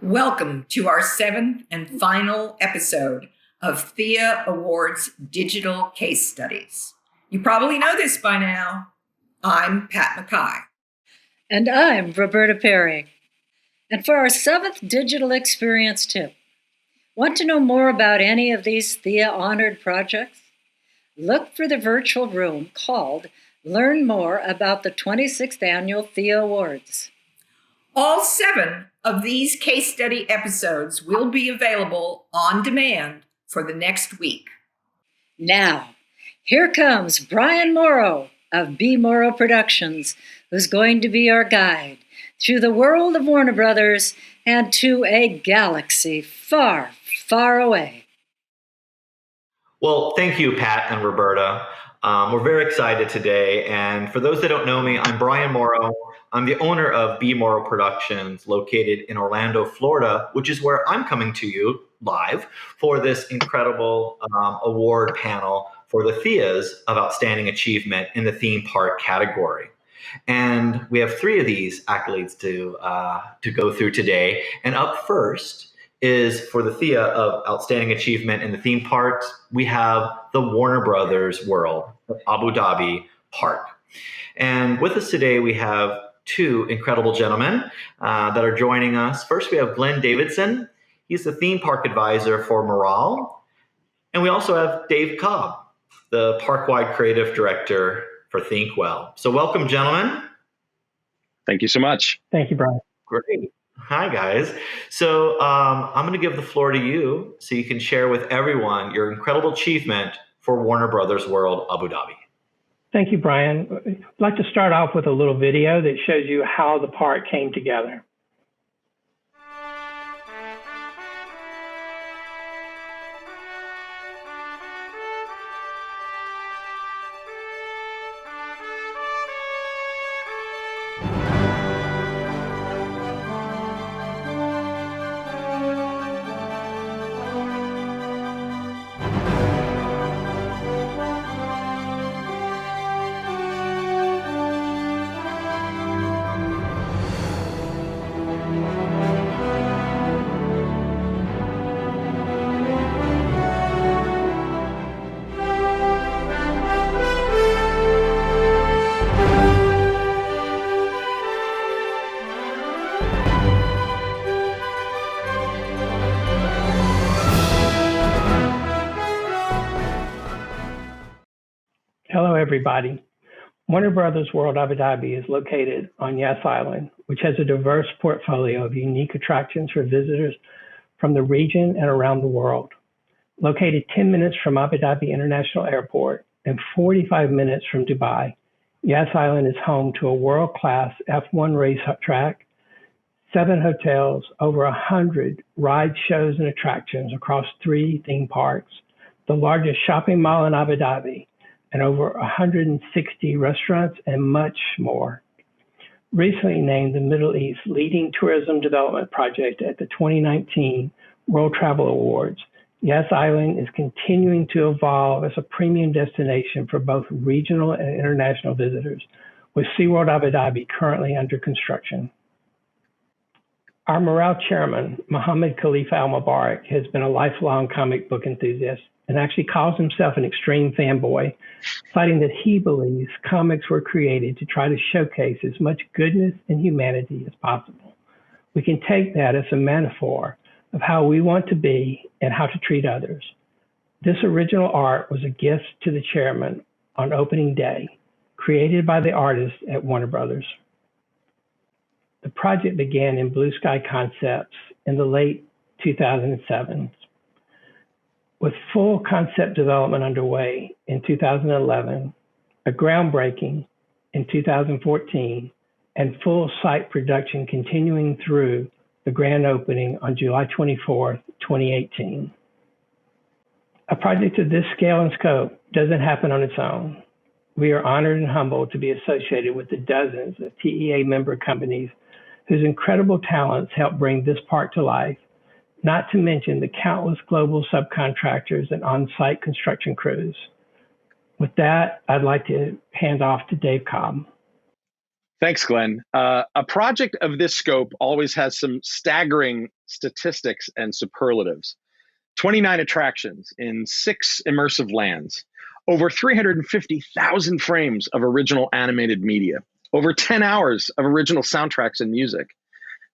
Welcome to our seventh and final episode of Thea Awards Digital Case Studies. You probably know this by now. I'm Pat McKay. And I'm Roberta Perry. And for our seventh digital experience tip, want to know more about any of these Thea honored projects? Look for the virtual room called Learn More About the 26th Annual Thea Awards. All 7 of these case study episodes will be available on demand for the next week. Now, here comes Brian Morrow of B. Morrow Productions, who's going to be our guide through the world of Warner Brothers and to a galaxy far, far away. Well, thank you, Pat and Roberta. We're very excited today. And for those that don't know me, I'm Brian Morrow. I'm the owner of B. Morrow Productions, located in Orlando, Florida, which is where I'm coming to you live for this incredible award panel for the Theas of Outstanding Achievement in the theme park category. And we have 3 of these accolades to go through today. And up first is for the Thea of Outstanding Achievement in the theme parks. We have the Warner Brothers World of Abu Dhabi Park. And with us today, we have 2 incredible gentlemen that are joining us. First, we have Glenn Davidson. He's the theme park advisor for Morale. And we also have Dave Cobb, the park-wide creative director for Think Well. So welcome, gentlemen. Thank you so much. Thank you, Brian. Great. Hi, guys. So I'm going to give the floor to you so you can share with everyone your incredible achievement for Warner Brothers World Abu Dhabi. Thank you, Brian. I'd like to start off with a little video that shows you how the park came together. Hello, everybody. Warner Brothers World Abu Dhabi is located on Yas Island, which has a diverse portfolio of unique attractions for visitors from the region and around the world. Located 10 minutes from Abu Dhabi International Airport and 45 minutes from Dubai, Yas Island is home to a world-class F1 race track, 7 hotels, over 100 ride shows and attractions across 3 theme parks, the largest shopping mall in Abu Dhabi, and over 160 restaurants and much more. Recently named the Middle East's leading tourism development project at the 2019 World Travel Awards, Yas Island is continuing to evolve as a premium destination for both regional and international visitors, with SeaWorld Abu Dhabi currently under construction. Our Morale chairman, Mohammed Khalifa Al-Mubarak, has been a lifelong comic book enthusiast and actually calls himself an extreme fanboy, citing that he believes comics were created to try to showcase as much goodness and humanity as possible. We can take that as a metaphor of how we want to be and how to treat others. This original art was a gift to the chairman on opening day, created by the artists at Warner Brothers. The project began in Blue Sky Concepts in the late 2007. With full concept development underway in 2011, a groundbreaking in 2014, and full site production continuing through the grand opening on July 24th, 2018. A project of this scale and scope doesn't happen on its own. We are honored and humbled to be associated with the dozens of TEA member companies whose incredible talents help bring this park to life, not to mention the countless global subcontractors and on-site construction crews. With that, I'd like to hand off to Dave Cobb. Thanks, Glenn. A project of this scope always has some staggering statistics, and superlatives. 29 attractions in 6 immersive lands, over 350,000 frames of original animated media, over 10 hours of original soundtracks and music,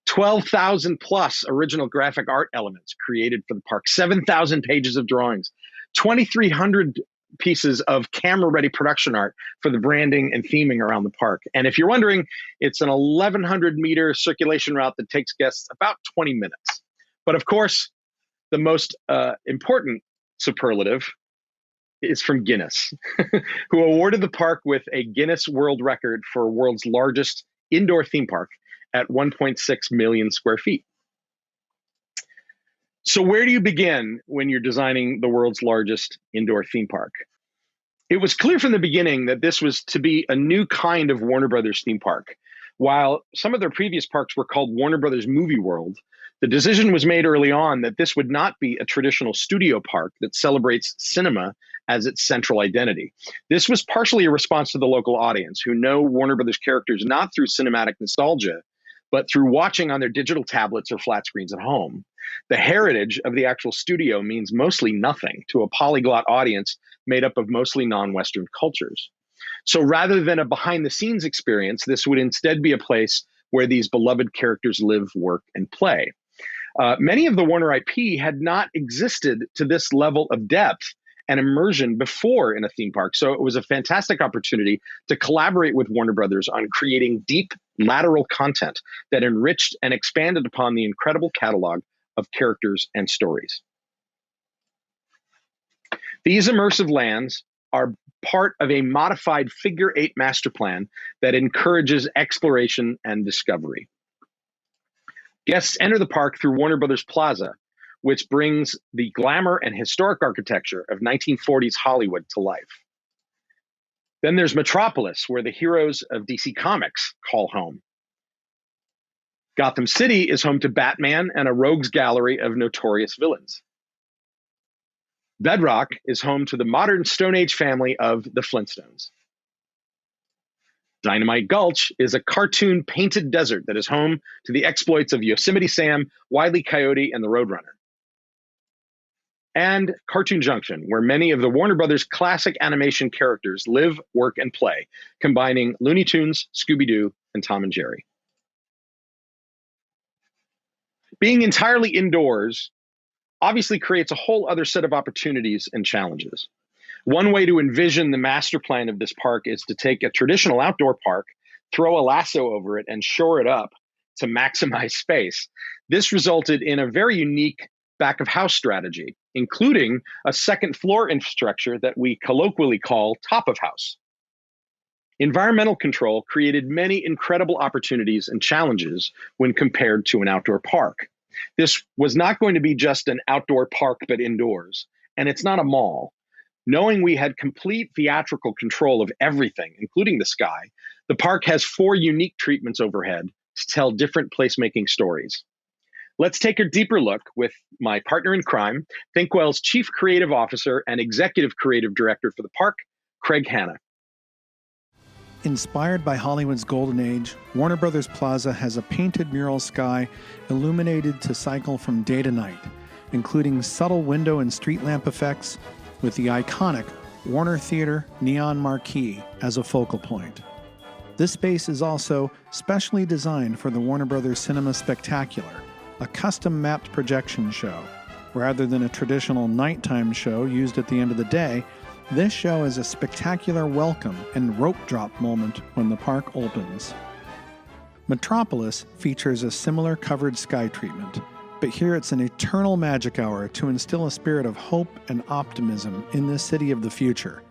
12,000 plus original graphic art elements created for the park, 7,000 pages of drawings, 2,300 pieces of camera-ready production art for the branding and theming around the park. And if you're wondering, it's an 1,100-meter circulation route that takes guests about 20 minutes. But of course, the most important superlative is from Guinness, who awarded the park with a Guinness World Record for world's largest indoor theme park at 1.6 million square feet. So where do you begin when you're designing the world's largest indoor theme park? It was clear from the beginning that this was to be a new kind of Warner Brothers theme park. While some of their previous parks were called Warner Brothers Movie World, the decision was made early on that this would not be a traditional studio park that celebrates cinema as its central identity. This was partially a response to the local audience, who know Warner Brothers characters not through cinematic nostalgia, but through watching on their digital tablets or flat screens at home. The heritage of the actual studio means mostly nothing to a polyglot audience made up of mostly non-Western cultures. So rather than a behind-the-scenes experience, this would instead be a place where these beloved characters live, work, and play. Many of the Warner IP had not existed to this level of depth and immersion before in a theme park. So it was a fantastic opportunity to collaborate with Warner Brothers on creating deep lateral content that enriched and expanded upon the incredible catalog of characters and stories. These immersive lands are part of a modified Figure 8 master plan that encourages exploration and discovery. Guests enter the park through Warner Brothers Plaza, which brings the glamour and historic architecture of 1940s Hollywood to life. Then there's Metropolis, where the heroes of DC Comics call home. Gotham City is home to Batman and a rogues gallery of notorious villains. Bedrock is home to the modern Stone Age family of the Flintstones. Dynamite Gulch is a cartoon painted desert that is home to the exploits of Yosemite Sam, Wile E. Coyote, and the Roadrunner. And Cartoon Junction, where many of the Warner Brothers classic animation characters live, work, and play, combining Looney Tunes, Scooby-Doo, and Tom and Jerry. Being entirely indoors obviously creates a whole other set of opportunities and challenges. One way to envision the master plan of this park is to take a traditional outdoor park, throw a lasso over it, and shore it up to maximize space. This resulted in a very unique back of house strategy, including a second floor infrastructure that we colloquially call top of house. Environmental control created many incredible opportunities and challenges when compared to an outdoor park. This was not going to be just an outdoor park, but indoors. And it's not a mall. Knowing we had complete theatrical control of everything, including the sky, the park has 4 unique treatments overhead to tell different placemaking stories. Let's take a deeper look with my partner in crime, Thinkwell's Chief Creative Officer and Executive Creative Director for the park, Craig Hanna. Inspired by Hollywood's golden age, Warner Brothers Plaza has a painted mural sky illuminated to cycle from day to night, including subtle window and street lamp effects, with the iconic Warner Theater neon marquee as a focal point. This space is also specially designed for the Warner Brothers Cinema Spectacular, a custom-mapped projection show. Rather than a traditional nighttime show used at the end of the day, this show is a spectacular welcome and rope drop moment when the park opens. Metropolis features a similar covered sky treatment, but here it's an eternal magic hour to instill a spirit of hope and optimism in this city of the future.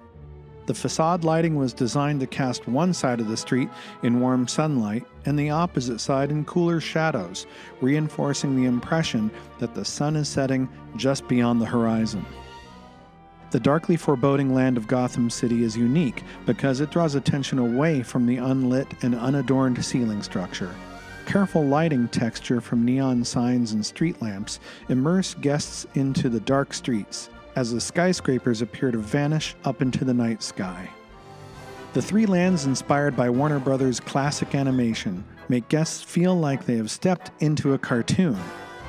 The facade lighting was designed to cast one side of the street in warm sunlight and the opposite side in cooler shadows, reinforcing the impression that the sun is setting just beyond the horizon. The darkly foreboding land of Gotham City is unique because it draws attention away from the unlit and unadorned ceiling structure. Careful lighting texture from neon signs and street lamps immerse guests into the dark streets as the skyscrapers appear to vanish up into the night sky. The 3 lands inspired by Warner Brothers' classic animation make guests feel like they have stepped into a cartoon.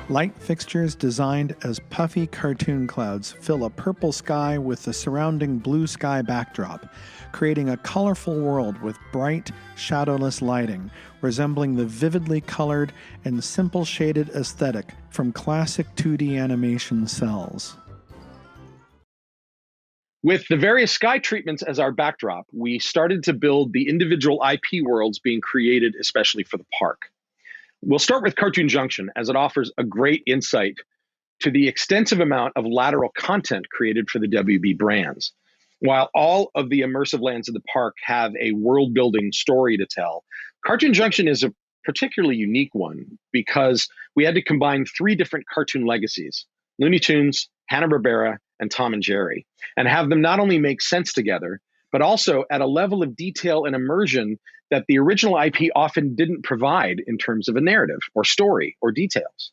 Light fixtures designed as puffy cartoon clouds fill a purple sky with the surrounding blue sky backdrop, creating a colorful world with bright, shadowless lighting, resembling the vividly colored and simple shaded aesthetic from classic 2D animation cells. With the various sky treatments as our backdrop, we started to build the individual IP worlds being created especially for the park. We'll start with Cartoon Junction, as it offers a great insight to the extensive amount of lateral content created for the WB brands. While all of the immersive lands of the park have a world-building story to tell, Cartoon Junction is a particularly unique one because we had to combine 3 different cartoon legacies, Looney Tunes, Hanna-Barbera, and Tom and Jerry, and have them not only make sense together, but also at a level of detail and immersion that the original IP often didn't provide in terms of a narrative or story or details.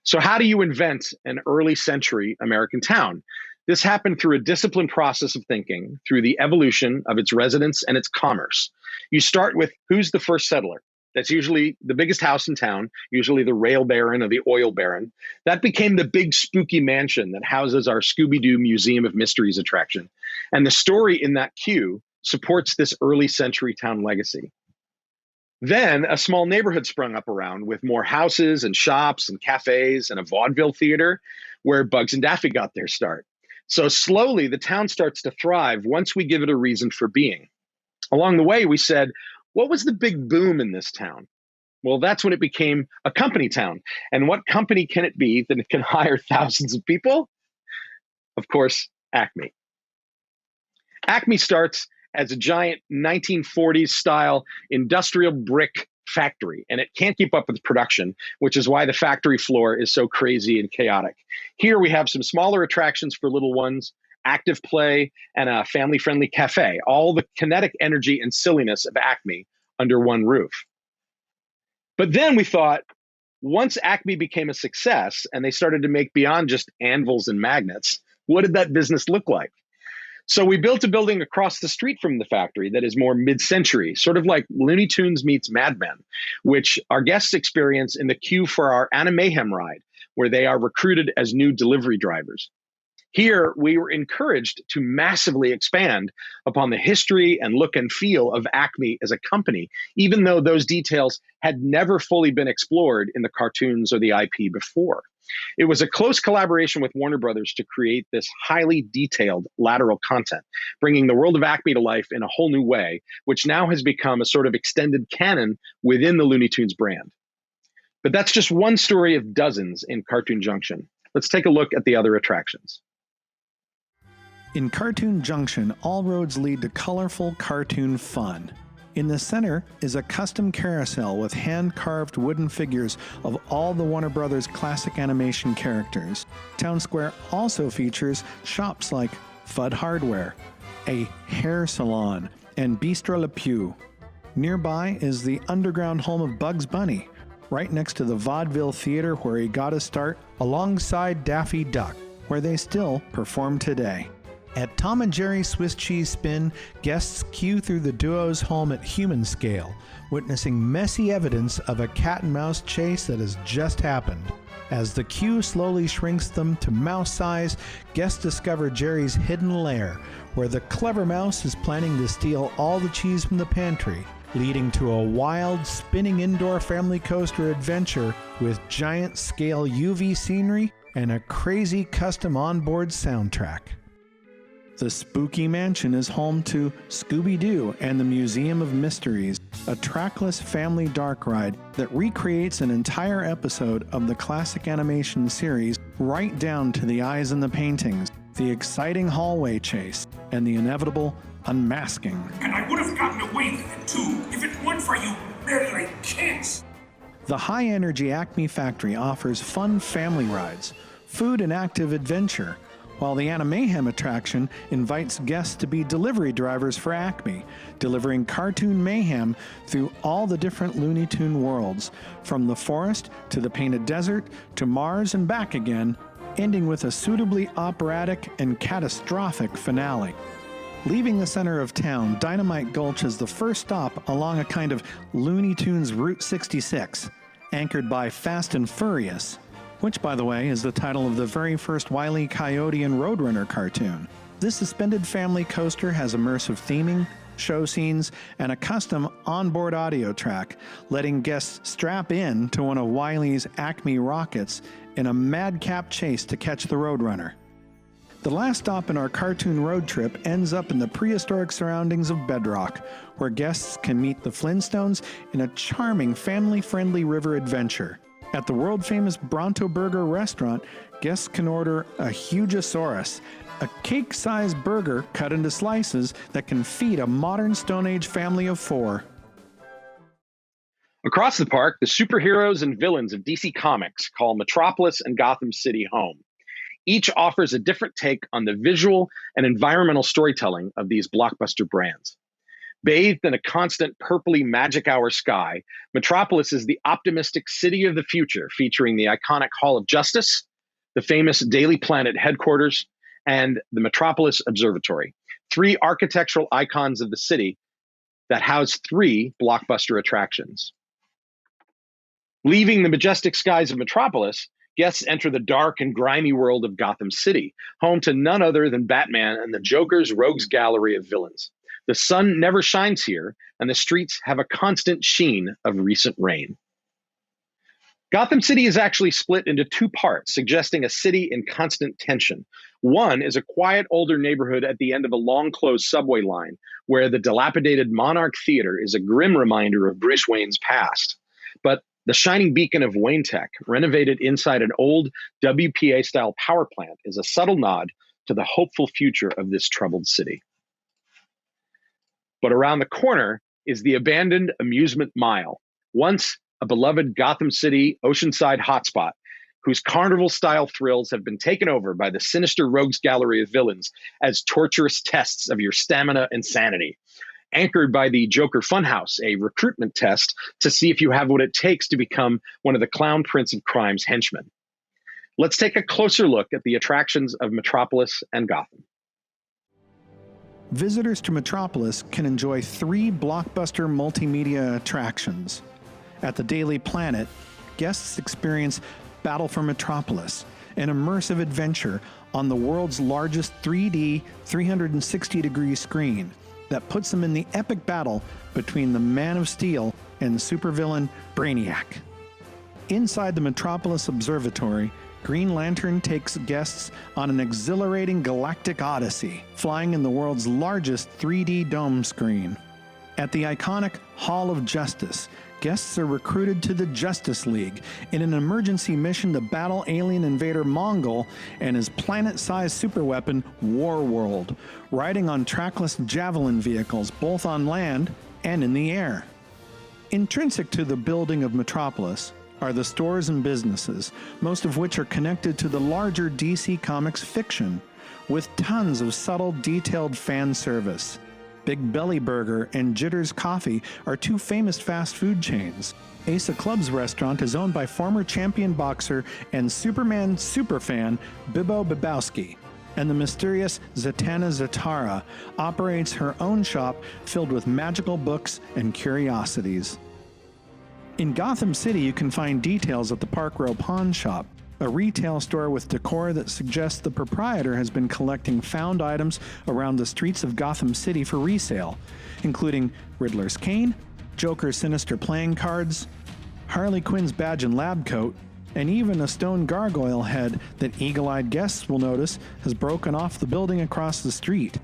So how do you invent an early century American town? This happened through a disciplined process of thinking, through the evolution of its residents and its commerce. You start with who's the first settler. That's usually the biggest house in town, usually the rail baron or the oil baron. That became the big spooky mansion that houses our Scooby-Doo Museum of Mysteries attraction. And the story in that queue supports this early century town legacy. Then a small neighborhood sprung up around with more houses and shops and cafes and a vaudeville theater where Bugs and Daffy got their start. So slowly the town starts to thrive once we give it a reason for being. Along the way, we said, what was the big boom in this town? Well, that's when it became a company town. And what company can it be that it can hire thousands of people? Of course, Acme. Acme starts as a giant 1940s style industrial brick factory, and it can't keep up with production, which is why the factory floor is so crazy and chaotic. Here we have some smaller attractions for little ones, active play, and a family-friendly cafe, all the kinetic energy and silliness of Acme under one roof. But then we thought, once Acme became a success and they started to make beyond just anvils and magnets, what did that business look like? So we built a building across the street from the factory that is more mid-century, sort of like Looney Tunes meets Mad Men, which our guests experience in the queue for our Animayhem ride, where they are recruited as new delivery drivers. Here, we were encouraged to massively expand upon the history and look and feel of Acme as a company, even though those details had never fully been explored in the cartoons or the IP before. It was a close collaboration with Warner Brothers to create this highly detailed lateral content, bringing the world of Acme to life in a whole new way, which now has become a sort of extended canon within the Looney Tunes brand. But that's just one story of dozens in Cartoon Junction. Let's take a look at the other attractions. In Cartoon Junction, all roads lead to colorful cartoon fun. In the center is a custom carousel with hand-carved wooden figures of all the Warner Brothers classic animation characters. Town Square also features shops like Fudd Hardware, a hair salon, and Bistro Le Pew. Nearby is the underground home of Bugs Bunny, right next to the Vaudeville Theater where he got his start, alongside Daffy Duck, where they still perform today. At Tom and Jerry's Swiss Cheese Spin, guests queue through the duo's home at human scale, witnessing messy evidence of a cat-and-mouse chase that has just happened. As the queue slowly shrinks them to mouse size, guests discover Jerry's hidden lair, where the clever mouse is planning to steal all the cheese from the pantry, leading to a wild, spinning indoor family coaster adventure with giant-scale UV scenery and a crazy custom onboard soundtrack. The Spooky Mansion is home to Scooby-Doo and the Museum of Mysteries, a trackless family dark ride that recreates an entire episode of the classic animation series right down to the eyes in the paintings, the exciting hallway chase, and the inevitable unmasking. And I would have gotten away with it too if it weren't for you murdering kids. The high-energy Acme Factory offers fun family rides, food and active adventure, while the Animayhem attraction invites guests to be delivery drivers for Acme, delivering cartoon mayhem through all the different Looney Tune worlds, from the forest to the painted desert to Mars and back again, ending with a suitably operatic and catastrophic finale. Leaving the center of town, Dynamite Gulch is the first stop along a kind of Looney Tunes Route 66. anchored by Fast and Furious, which, by the way, is the title of the very first Wile E. Coyote and Roadrunner cartoon. This suspended family coaster has immersive theming, show scenes, and a custom onboard audio track, letting guests strap in to one of Wile's Acme rockets in a madcap chase to catch the Roadrunner. The last stop in our cartoon road trip ends up in the prehistoric surroundings of Bedrock, where guests can meet the Flintstones in a charming family-friendly river adventure. At the world-famous Bronto Burger restaurant, guests can order a Hugeosaurus, a cake-sized burger cut into slices that can feed a modern Stone Age family of 4. Across the park, the superheroes and villains of DC Comics call Metropolis and Gotham City home. Each offers a different take on the visual and environmental storytelling of these blockbuster brands. Bathed in a constant purpley magic hour sky, Metropolis is the optimistic city of the future, featuring the iconic Hall of Justice, the famous Daily Planet headquarters, and the Metropolis Observatory, 3 architectural icons of the city that house 3 blockbuster attractions. Leaving the majestic skies of Metropolis, guests enter the dark and grimy world of Gotham City, home to none other than Batman and the Joker's rogues gallery of villains. The sun never shines here, and the streets have a constant sheen of recent rain. Gotham City is actually split into 2 parts, suggesting a city in constant tension. One is a quiet older neighborhood at the end of a long-closed subway line, where the dilapidated Monarch Theater is a grim reminder of Bruce Wayne's past. But the shining beacon of Wayne Tech, renovated inside an old WPA-style power plant, is a subtle nod to the hopeful future of this troubled city. But around the corner is the abandoned amusement mile, once a beloved Gotham City oceanside hotspot, whose carnival-style thrills have been taken over by the sinister rogues gallery of villains as torturous tests of your stamina and sanity. Anchored by the Joker Funhouse, a recruitment test to see if you have what it takes to become one of the Clown Prince of Crime's henchmen. Let's take a closer look at the attractions of Metropolis and Gotham. Visitors to Metropolis can enjoy 3 blockbuster multimedia attractions. At the Daily Planet, guests experience Battle for Metropolis, an immersive adventure on the world's largest 3D 360-degree screen that puts them in the epic battle between the Man of Steel and supervillain Brainiac. Inside the Metropolis Observatory, Green Lantern takes guests on an exhilarating galactic odyssey, flying in the world's largest 3D dome screen. At the iconic Hall of Justice, guests are recruited to the Justice League in an emergency mission to battle alien invader Mongol and his planet-sized superweapon Warworld, riding on trackless javelin vehicles both on land and in the air. Intrinsic to the building of Metropolis are the stores and businesses, most of which are connected to the larger DC Comics fiction, with tons of subtle, detailed fan service. Big Belly Burger and Jitters Coffee are 2 famous fast food chains. Asa Club's restaurant is owned by former champion boxer and Superman superfan Bibbo Bibowski, and the mysterious Zatanna Zatara operates her own shop filled with magical books and curiosities. In Gotham City, you can find details at the Park Row Pawn Shop, a retail store with decor that suggests the proprietor has been collecting found items around the streets of Gotham City for resale, including Riddler's cane, Joker's sinister playing cards, Harley Quinn's badge and lab coat, and even a stone gargoyle head that eagle-eyed guests will notice has broken off the building across the street.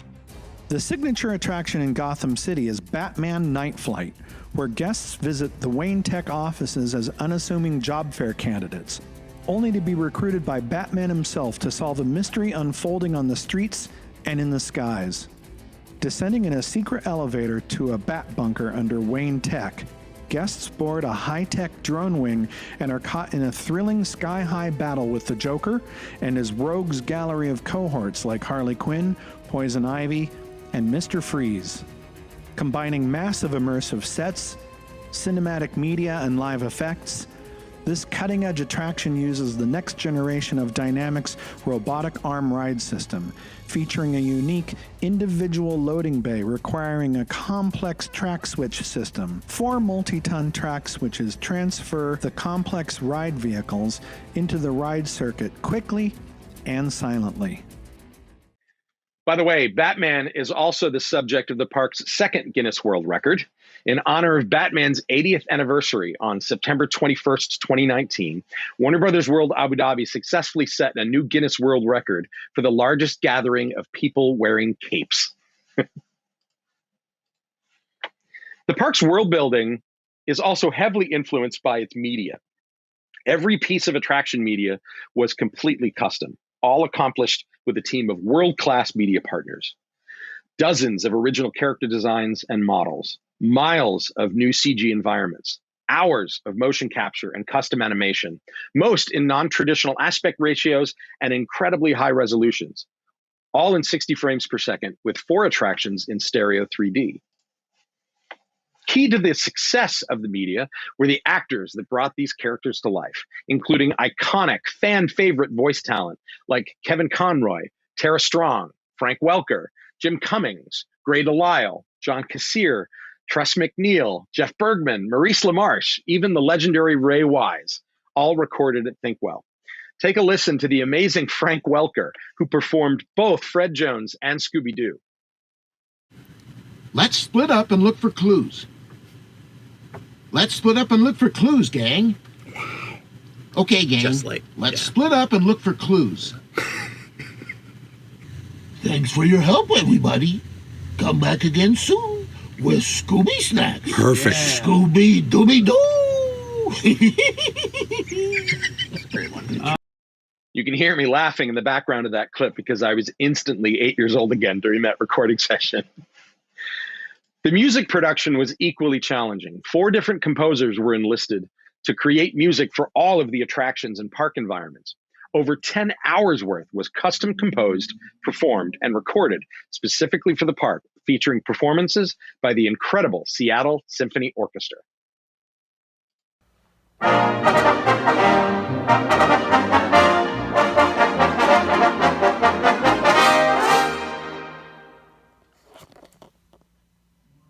The signature attraction in Gotham City is Batman Night Flight, where guests visit the Wayne Tech offices as unassuming job fair candidates, only to be recruited by Batman himself to solve a mystery unfolding on the streets and in the skies. Descending in a secret elevator to a bat bunker under Wayne Tech, guests board a high-tech drone wing and are caught in a thrilling sky-high battle with the Joker and his rogues gallery of cohorts like Harley Quinn, Poison Ivy, and Mr. Freeze. Combining massive immersive sets, cinematic media and live effects, This cutting-edge attraction uses the next generation of Dynamics robotic arm ride system, featuring a unique individual loading bay requiring a complex track switch system. 4 multi-ton track switches transfer the complex ride vehicles into the ride circuit quickly and silently. By the way, Batman is also the subject of the park's second Guinness World Record. In honor of Batman's 80th anniversary on September 21st, 2019, Warner Brothers World Abu Dhabi successfully set a new Guinness World Record for the largest gathering of people wearing capes. The park's world building is also heavily influenced by its media. Every piece of attraction media was completely custom, all accomplished with a team of world-class media partners. Dozens of original character designs and models, miles of new CG environments, hours of motion capture and custom animation, most in non-traditional aspect ratios and incredibly high resolutions, all in 60 frames per second with 4 attractions in stereo 3D. Key to the success of the media were the actors that brought these characters to life, including iconic fan favorite voice talent like Kevin Conroy, Tara Strong, Frank Welker, Jim Cummings, Gray Delisle, John Kassir, Tress MacNeille, Jeff Bergman, Maurice LaMarche, even the legendary Ray Wise, all recorded at Thinkwell. Take a listen to the amazing Frank Welker, who performed both Fred Jones and Scooby-Doo. Let's split up and look for clues. Let's split up and look for clues, gang. Okay, gang. Let's split up and look for clues. Thanks for your help, everybody. Come back again soon with Scooby Snacks. Perfect. Yeah. Scooby Dooby Doo. You can hear me laughing in the background of that clip because I was instantly 8 years old again during that recording session. The music production was equally challenging. 4 different composers were enlisted to create music for all of the attractions and park environments. Over 10 hours worth was custom composed, performed, and recorded specifically for the park, featuring performances by the incredible Seattle Symphony Orchestra.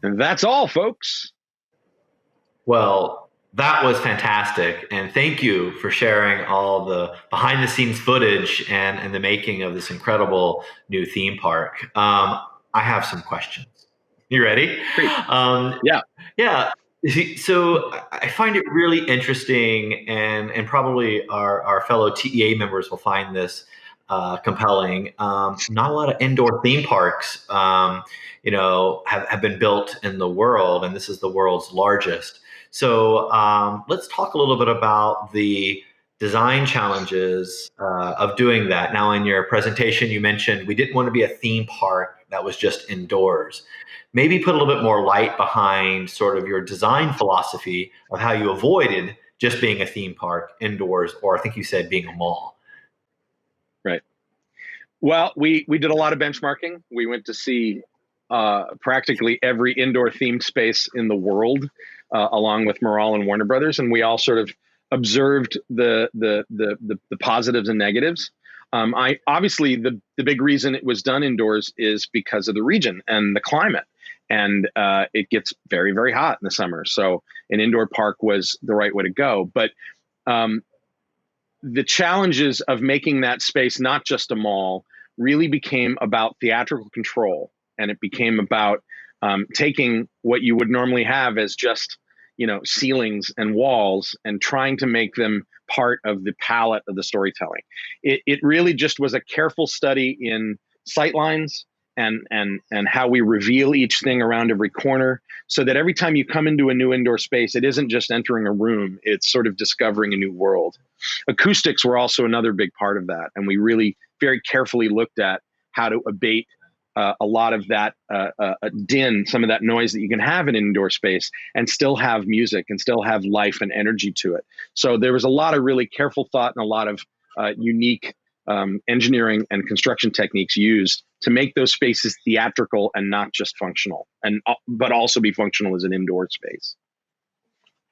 And that's all, folks. Well, that was fantastic. And thank you for sharing all the behind the scenes footage and the making of this incredible new theme park. I have some questions. You ready? Great. Yeah. So I find it really interesting, and probably our fellow TEA members will find this compelling. Not a lot of indoor theme parks, have been built in the world, and this is the world's largest. So let's talk a little bit about the design challenges of doing that. Now, in your presentation, you mentioned we didn't want to be a theme park that was just indoors. Maybe put a little bit more light behind sort of your design philosophy of how you avoided just being a theme park indoors, or I think you said being a mall. Right. Well, we did a lot of benchmarking. We went to see practically every indoor themed space in the world, along with Morrow and Warner Brothers, and we all sort of observed the positives and negatives. Obviously the big reason it was done indoors is because of the region and the climate, and it gets very, very hot in the summer. So an indoor park was the right way to go. But the challenges of making that space not just a mall really became about theatrical control. And it became about taking what you would normally have as just, ceilings and walls and trying to make them part of the palette of the storytelling. It really just was a careful study in sightlines and how we reveal each thing around every corner, so that every time you come into a new indoor space, it isn't just entering a room, it's sort of discovering a new world. Acoustics were also another big part of that. And we really very carefully looked at how to abate a lot of that din, some of that noise that you can have in an indoor space and still have music and still have life and energy to it. So there was a lot of really careful thought and a lot of unique engineering and construction techniques used to make those spaces theatrical and not just functional, but also be functional as an indoor space.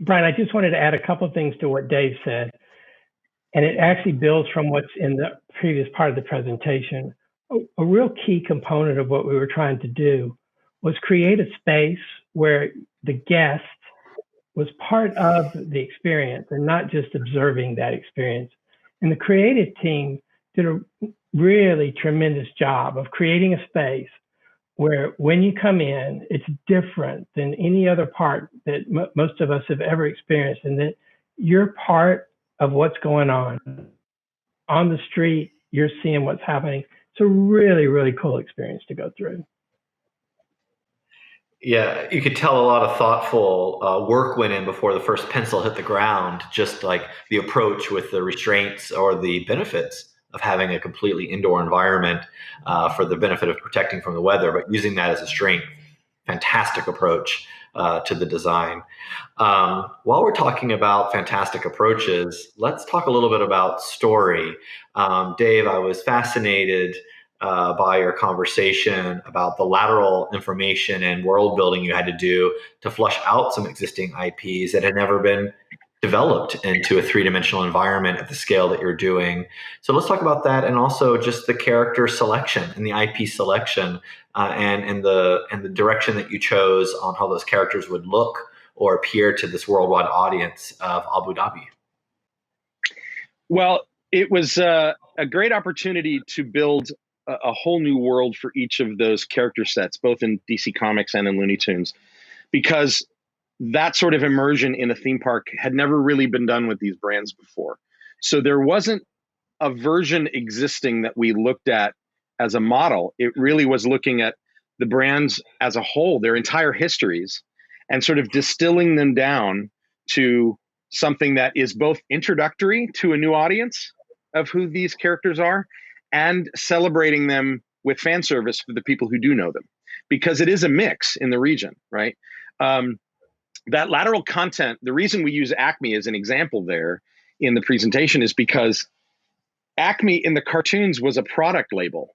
Brian, I just wanted to add a couple of things to what Dave said, and it actually builds from what's in the previous part of the presentation. A real key component of what we were trying to do was create a space where the guest was part of the experience and not just observing that experience. And the creative team did a really tremendous job of creating a space where when you come in, it's different than any other part that most of us have ever experienced, and that you're part of what's going on the street. You're seeing what's happening. It's a really, really cool experience to go through. Yeah, you could tell a lot of thoughtful work went in before the first pencil hit the ground, just like the approach with the restraints or the benefits of having a completely indoor environment for the benefit of protecting from the weather, but using that as a strength. Fantastic approach to the design. While we're talking about fantastic approaches, let's talk a little bit about story. Dave, I was fascinated by your conversation about the lateral information and world building you had to do to flush out some existing IPs that had never been developed into a three-dimensional environment at the scale that you're doing. So let's talk about that, and also just the character selection and the IP selection, and the direction that you chose on how those characters would look or appear to this worldwide audience of Abu Dhabi. Well, it was a great opportunity to build a whole new world for each of those character sets, both in DC Comics and in Looney Tunes, because that sort of immersion in a theme park had never really been done with these brands before. So there wasn't a version existing that we looked at as a model. It really was looking at the brands as a whole, their entire histories, and sort of distilling them down to something that is both introductory to a new audience of who these characters are and celebrating them with fan service for the people who do know them, because it is a mix in the region, right? That lateral content, the reason we use Acme as an example there in the presentation is because Acme in the cartoons was a product label,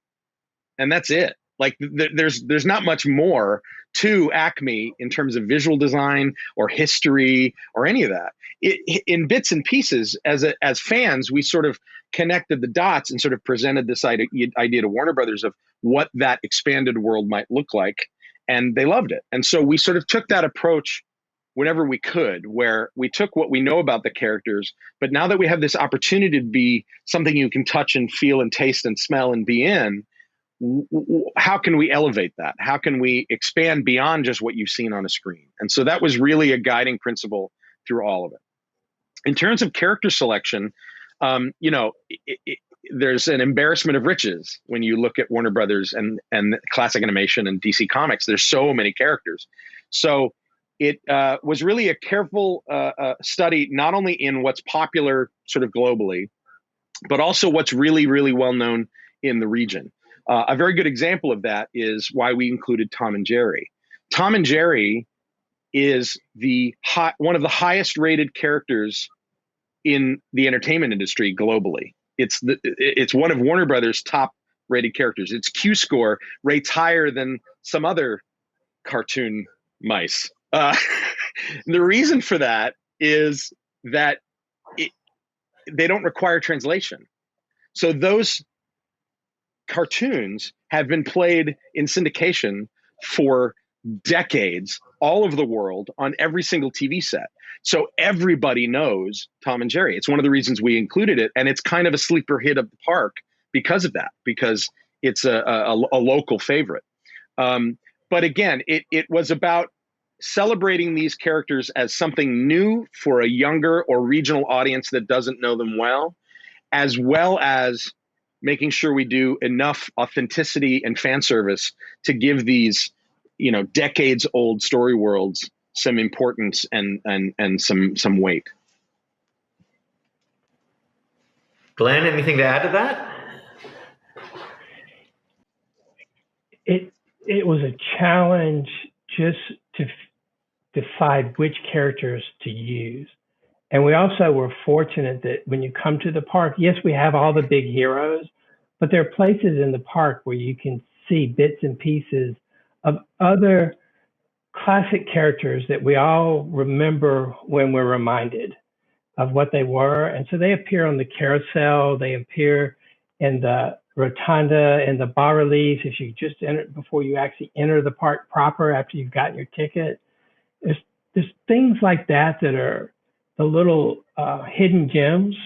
and that's it. Like there's not much more to Acme in terms of visual design or history or any of that. In bits and pieces, as fans, we sort of connected the dots and sort of presented this idea to Warner Brothers of what that expanded world might look like, and they loved it. And so we sort of took that approach whenever we could, where we took what we know about the characters, but now that we have this opportunity to be something you can touch and feel and taste and smell and be in, how can we elevate that? How can we expand beyond just what you've seen on a screen? And so that was really a guiding principle through all of it. In terms of character selection, there's an embarrassment of riches when you look at Warner Brothers and classic animation and DC Comics. There's so many characters. So it was really a careful study, not only in what's popular sort of globally, but also what's really, really well known in the region. A very good example of that is why we included Tom and Jerry. Tom and Jerry is one of the highest rated characters in the entertainment industry globally. It's one of Warner Brothers' top rated characters. Its Q score rates higher than some other cartoon mice. The reason for that is that they don't require translation. So those cartoons have been played in syndication for decades all over the world on every single TV set. So everybody knows Tom and Jerry. It's one of the reasons we included it. And it's kind of a sleeper hit of the park because of that, because it's a local favorite. But again, it was about celebrating these characters as something new for a younger or regional audience that doesn't know them well as making sure we do enough authenticity and fan service to give these, decades old story worlds some importance and some weight. Glenn, anything to add to that? It was a challenge just to decide which characters to use. And we also were fortunate that when you come to the park, yes, we have all the big heroes, but there are places in the park where you can see bits and pieces of other classic characters that we all remember when we're reminded of what they were. And so they appear on the carousel, they appear in the rotunda and the bas reliefs if you just enter before you actually enter the park proper after you've gotten your ticket. There's things like that that are the little hidden gems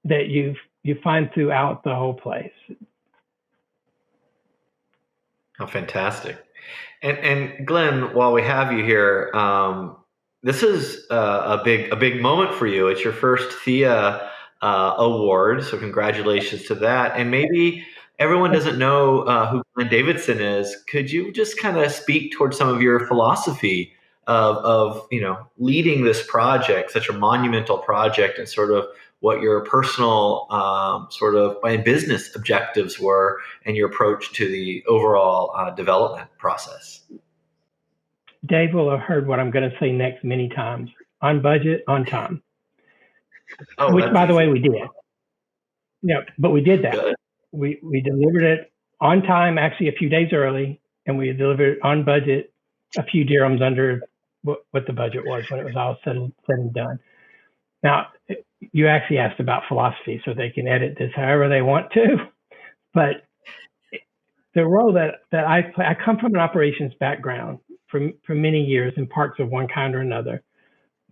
that you find throughout the whole place. Oh, fantastic. And Glenn, while we have you here, this is a big moment for you. It's your first Thea award, so congratulations to that. And maybe everyone doesn't know who Glenn Davidson is. Could you just kind of speak towards some of your philosophy of leading this project, such a monumental project, and sort of what your personal sort of and business objectives were and your approach to the overall development process? Dave will have heard what I'm going to say next many times. On budget, on time. Oh, which, by the way, we did. Yeah, but we did that. Good. We delivered it on time, actually a few days early, and we delivered it on budget, a few dirhams under what the budget was when it was all said and done. Now, you actually asked about philosophy, so they can edit this however they want to. But the role that I play, I come from an operations background for many years in parks of one kind or another.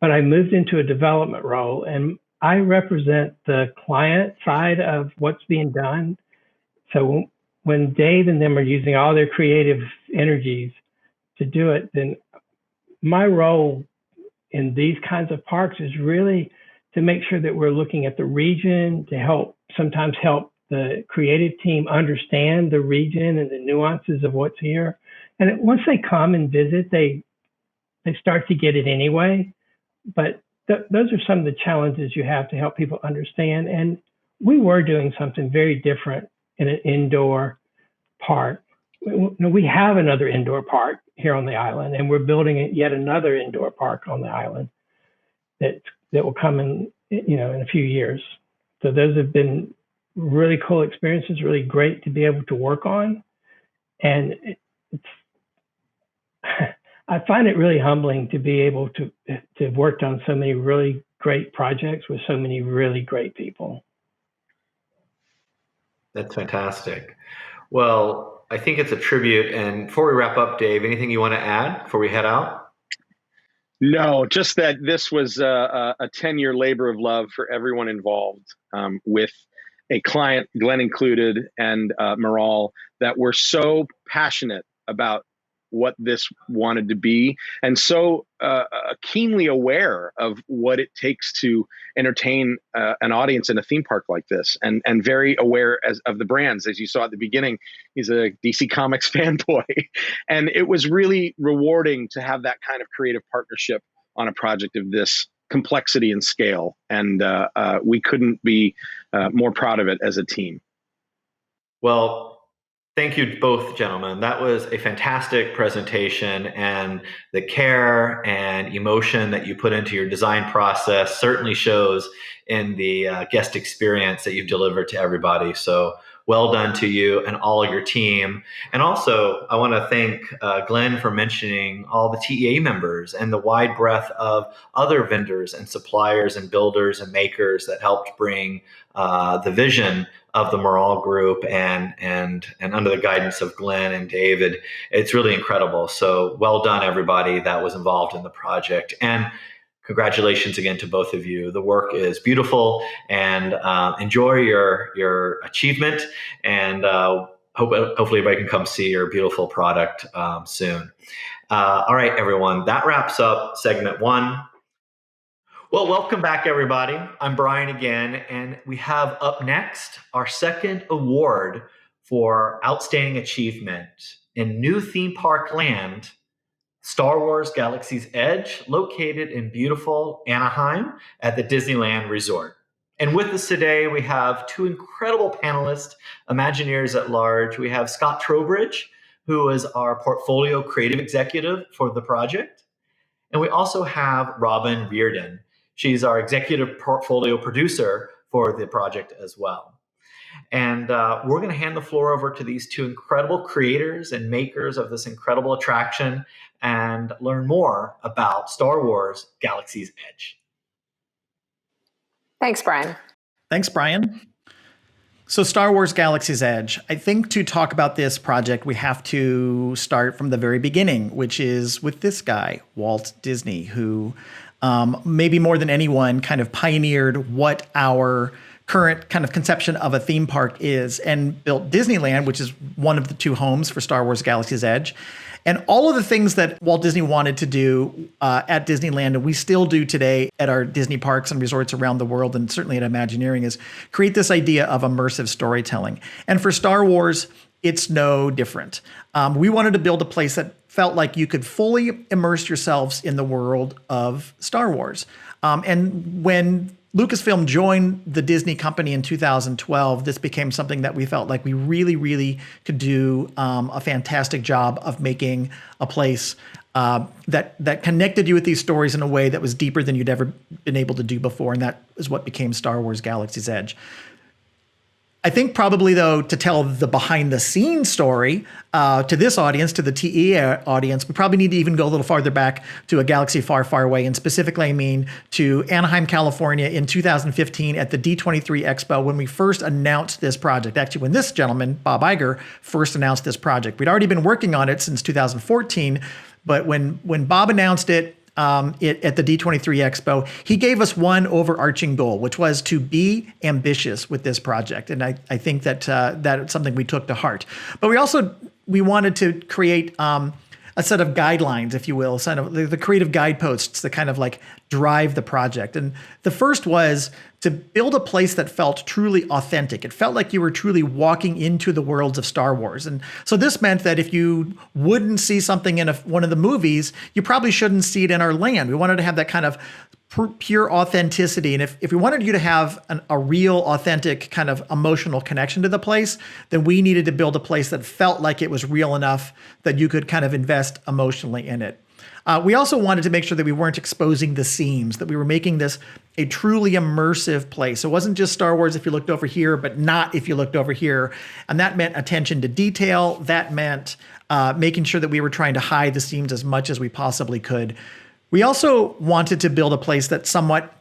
But I moved into a development role, and I represent the client side of what's being done. So when Dave and them are using all their creative energies to do it, then my role in these kinds of parks is really to make sure that we're looking at the region, to sometimes help the creative team understand the region and the nuances of what's here. And once they come and visit, they start to get it anyway. But those are some of the challenges you have to help people understand. And we were doing something very different in an indoor park. We have another indoor park here on the island, and we're building yet another indoor park on the island that will come in a few years. So those have been really cool experiences, really great to be able to work on. And I find it really humbling to be able to have worked on so many really great projects with so many really great people. That's fantastic. Well, I think it's a tribute. And before we wrap up, Dave, anything you want to add before we head out? No, just that this was a 10-year labor of love for everyone involved, with a client, Glenn included, and Maral, that were so passionate about what this wanted to be, and so keenly aware of what it takes to entertain an audience in a theme park like this, and very aware of the brands. As you saw at the beginning, he's a DC Comics fanboy, and it was really rewarding to have that kind of creative partnership on a project of this complexity and scale, and we couldn't be more proud of it as a team. Well, thank you both, gentlemen. That was a fantastic presentation, and the care and emotion that you put into your design process certainly shows in the guest experience that you've delivered to everybody. So well done to you and all of your team. And also, I want to thank Glenn for mentioning all the TEA members and the wide breadth of other vendors and suppliers and builders and makers that helped bring the vision of the Morrow Group and under the guidance of Glenn and David. It's really incredible. So well done, everybody that was involved in the project. And congratulations again to both of you. The work is beautiful, and enjoy your achievement. And hopefully everybody can come see your beautiful product soon. All right, everyone. That wraps up segment 1. Well, welcome back, everybody. I'm Brian again, and we have up next our second award for Outstanding Achievement in New Theme Park Land, Star Wars Galaxy's Edge, located in beautiful Anaheim at the Disneyland Resort. And with us today, we have two incredible panelists, Imagineers at Large. We have Scott Trowbridge, who is our portfolio creative executive for the project. And we also have Robin Reardon. She's our executive portfolio producer for the project as well. And we're going to hand the floor over to these two incredible creators and makers of this incredible attraction and learn more about Star Wars Galaxy's Edge. Thanks, Brian. Thanks, Brian. So Star Wars Galaxy's Edge. I think to talk about this project, we have to start from the very beginning, which is with this guy, Walt Disney, who maybe more than anyone kind of pioneered what our current kind of conception of a theme park is and built Disneyland, which is one of the two homes for Star Wars Galaxy's Edge. And all of the things that Walt Disney wanted to do at Disneyland, and we still do today at our Disney parks and resorts around the world, and certainly at Imagineering, is create this idea of immersive storytelling. And for Star Wars, it's no different. We wanted to build a place that felt like you could fully immerse yourselves in the world of Star Wars. And when Lucasfilm joined the Disney company in 2012, this became something that we felt like we really, really could do a fantastic job of making a place that connected you with these stories in a way that was deeper than you'd ever been able to do before. And that is what became Star Wars Galaxy's Edge. I think probably, though, to tell the behind-the-scenes story to this audience, to the TE audience, we probably need to even go a little farther back to a galaxy far, far away. And specifically, I mean to Anaheim, California in 2015 at the D23 Expo when we first announced this project. Actually, when this gentleman, Bob Iger, first announced this project. We'd already been working on it since 2014, but when Bob announced it, at the D23 Expo, he gave us one overarching goal, which was to be ambitious with this project. And I think that that's something we took to heart. But we wanted to create a set of guidelines, if you will, kind of the creative guideposts that kind of like drive the project. And the first was to build a place that felt truly authentic. It felt like you were truly walking into the worlds of Star Wars. And so this meant that if you wouldn't see something in one of the movies, you probably shouldn't see it in our land. We wanted to have that kind of pure authenticity. And if we wanted you to have a real, authentic kind of emotional connection to the place, then we needed to build a place that felt like it was real enough that you could kind of invest emotionally in it. We also wanted to make sure that we weren't exposing the seams, that we were making this a truly immersive place. It wasn't just Star Wars if you looked over here, but not if you looked over here. And that meant attention to detail. That meant making sure that we were trying to hide the seams as much as we possibly could. We also wanted to build a place that somewhat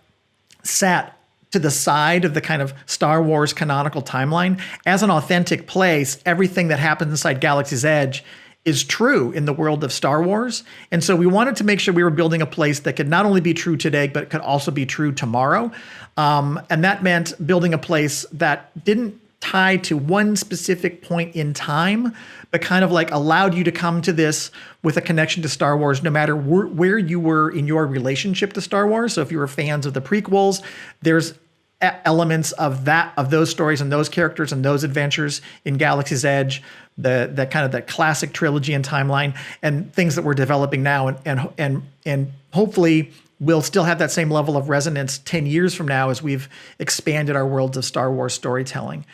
sat to the side of the kind of Star Wars canonical timeline. As an authentic place, everything that happens inside Galaxy's Edge is true in the world of Star Wars. And so we wanted to make sure we were building a place that could not only be true today, but could also be true tomorrow. And that meant building a place that didn't tie to one specific point in time, but kind of like allowed you to come to this with a connection to Star Wars, no matter where you were in your relationship to Star Wars. So if you were fans of the prequels, there's elements of those stories and those characters and those adventures in Galaxy's Edge, that kind of that classic trilogy and timeline, and things that we're developing now, and hopefully we'll still have that same level of resonance 10 years from now as we've expanded our worlds of Star Wars storytelling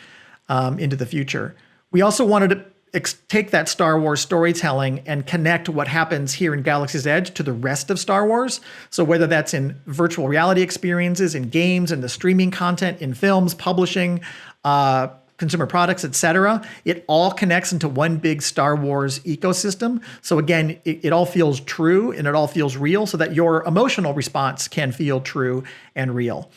into the future. We also wanted to take that Star Wars storytelling and connect what happens here in Galaxy's Edge to the rest of Star Wars. So whether that's in virtual reality experiences, in games, in the streaming content, in films, publishing, consumer products, etc., it all connects into one big Star Wars ecosystem. So again, it all feels true and it all feels real, so that your emotional response can feel true and real.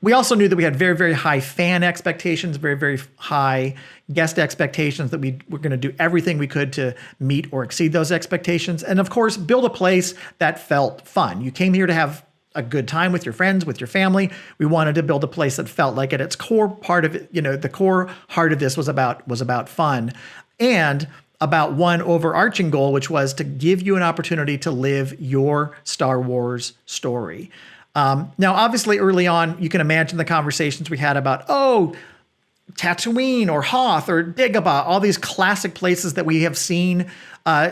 We also knew that we had very, very high fan expectations, very, very high guest expectations, that we were going to do everything we could to meet or exceed those expectations. And of course, build a place that felt fun. You came here to have a good time with your friends, with your family. We wanted to build a place that felt like at its core part of it, the core heart of this was about fun, and about one overarching goal, which was to give you an opportunity to live your Star Wars story. Now, obviously, early on, you can imagine the conversations we had about, Tatooine or Hoth or Dagobah, all these classic places that we have seen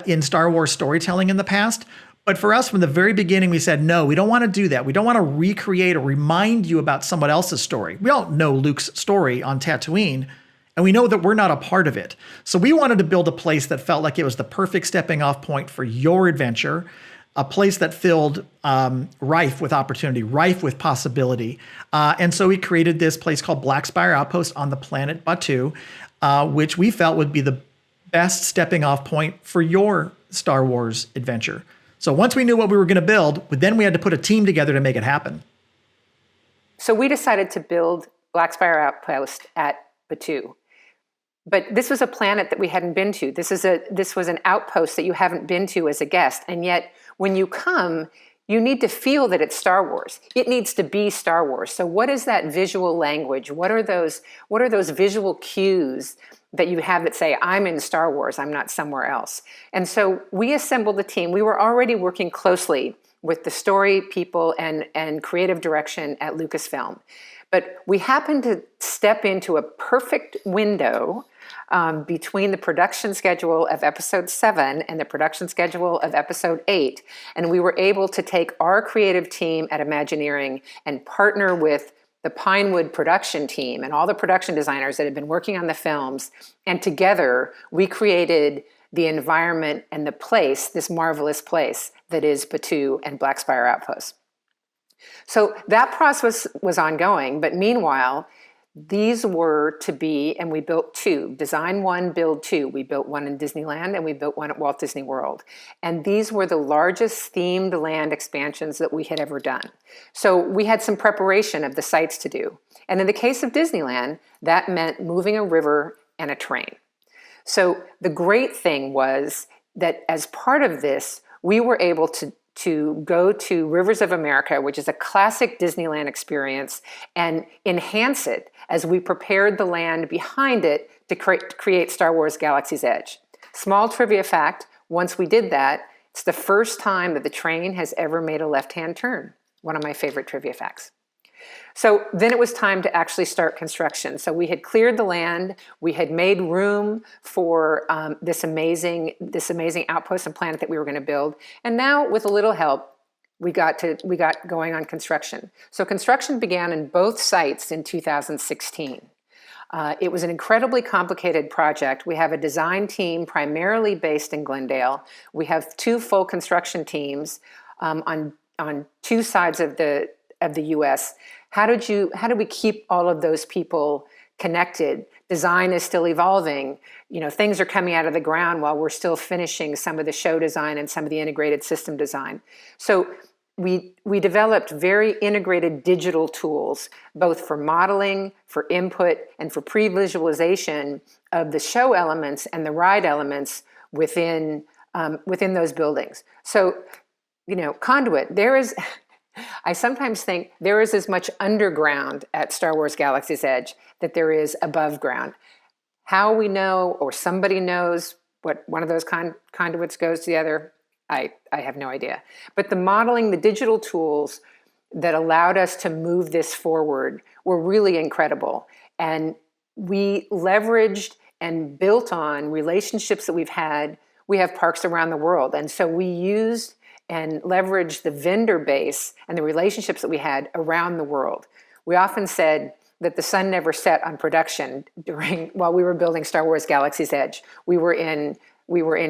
in Star Wars storytelling in the past. But for us, from the very beginning, we said, no, we don't want to do that. We don't want to recreate or remind you about someone else's story. We all know Luke's story on Tatooine, and we know that we're not a part of it. So we wanted to build a place that felt like it was the perfect stepping off point for your adventure, a place that filled rife with opportunity, rife with possibility. And so he created this place called Black Spire Outpost on the planet Batuu, which we felt would be the best stepping off point for your Star Wars adventure. So once we knew what we were going to build, then we had to put a team together to make it happen. So we decided to build Black Spire Outpost at Batuu. But this was a planet that we hadn't been to. This was an outpost that you haven't been to as a guest. And yet, when you come, you need to feel that it's Star Wars. It needs to be Star Wars. So what is that visual language? What are those visual cues that you have that say, I'm in Star Wars, I'm not somewhere else? And so we assembled a team. We were already working closely with the story people and creative direction at Lucasfilm. But we happened to step into a perfect window between the production schedule of episode 7 and the production schedule of episode 8. And we were able to take our creative team at Imagineering and partner with the Pinewood production team and all the production designers that had been working on the films. And together we created the environment and the place, this marvelous place that is Batuu and Black Spire Outpost. So that process was ongoing, but meanwhile, these were to be, and we built 2, design 1, build 2. We built one in Disneyland and we built one at Walt Disney World. And these were the largest themed land expansions that we had ever done. So we had some preparation of the sites to do. And in the case of Disneyland, that meant moving a river and a train. So the great thing was that as part of this, we were able to go to Rivers of America, which is a classic Disneyland experience, and enhance it as we prepared the land behind it to create Star Wars Galaxy's Edge. Small trivia fact, once we did that, it's the first time that the train has ever made a left-hand turn. One of my favorite trivia facts. So then it was time to actually start construction. So we had cleared the land, we had made room for this amazing outpost and planet that we were going to build, and now with a little help, we got going on construction. So construction began in both sites in 2016. It was an incredibly complicated project. We have a design team primarily based in Glendale. We have 2 full construction teams on 2 sides of the U.S. How do we keep all of those people connected? Design is still evolving. Things are coming out of the ground while we're still finishing some of the show design and some of the integrated system design. So we developed very integrated digital tools, both for modeling, for input, and for pre-visualization of the show elements and the ride elements within those buildings. So, conduit, I sometimes think there is as much underground at Star Wars Galaxy's Edge that there is above ground. How we know, or somebody knows, what one of those conduits goes to the other, I have no idea. But the modeling, the digital tools that allowed us to move this forward were really incredible. And we leveraged and built on relationships that we've had. We have parks around the world. And so we used and leveraged the vendor base and the relationships that we had around the world. We often said that the sun never set on production while we were building Star Wars Galaxy's Edge. We were in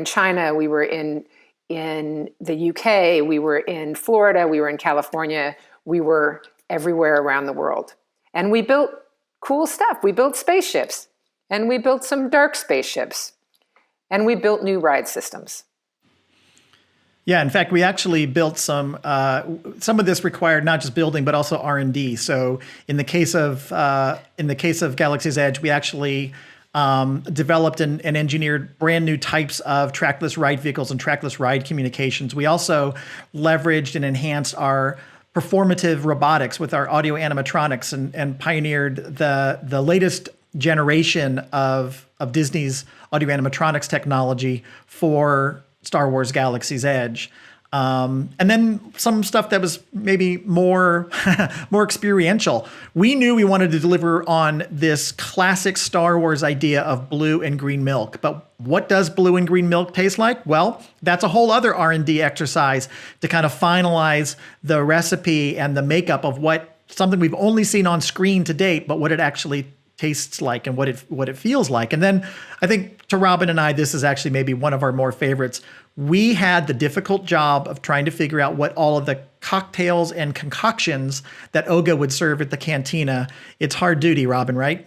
China, we were in the UK, we were in Florida, we were in California, we were everywhere around the world. And we built cool stuff. We built spaceships, and we built some dark spaceships, and we built new ride systems. Yeah, in fact, we actually built some of this required not just building, but also R&D. So in the case of Galaxy's Edge, we actually developed and engineered brand new types of trackless ride vehicles and trackless ride communications. We also leveraged and enhanced our performative robotics with our audio animatronics and pioneered the latest generation of Disney's audio animatronics technology for Star Wars Galaxy's Edge. And then some stuff that was maybe more experiential. We knew we wanted to deliver on this classic Star Wars idea of blue and green milk. But what does blue and green milk taste like? Well, that's a whole other R&D exercise to kind of finalize the recipe and the makeup of something we've only seen on screen to date, but what it actually tastes like and what it feels like. And then I think to Robin and I, this is actually maybe one of our more favorites. We had the difficult job of trying to figure out what all of the cocktails and concoctions that Oga would serve at the cantina. It's hard duty, Robin, right?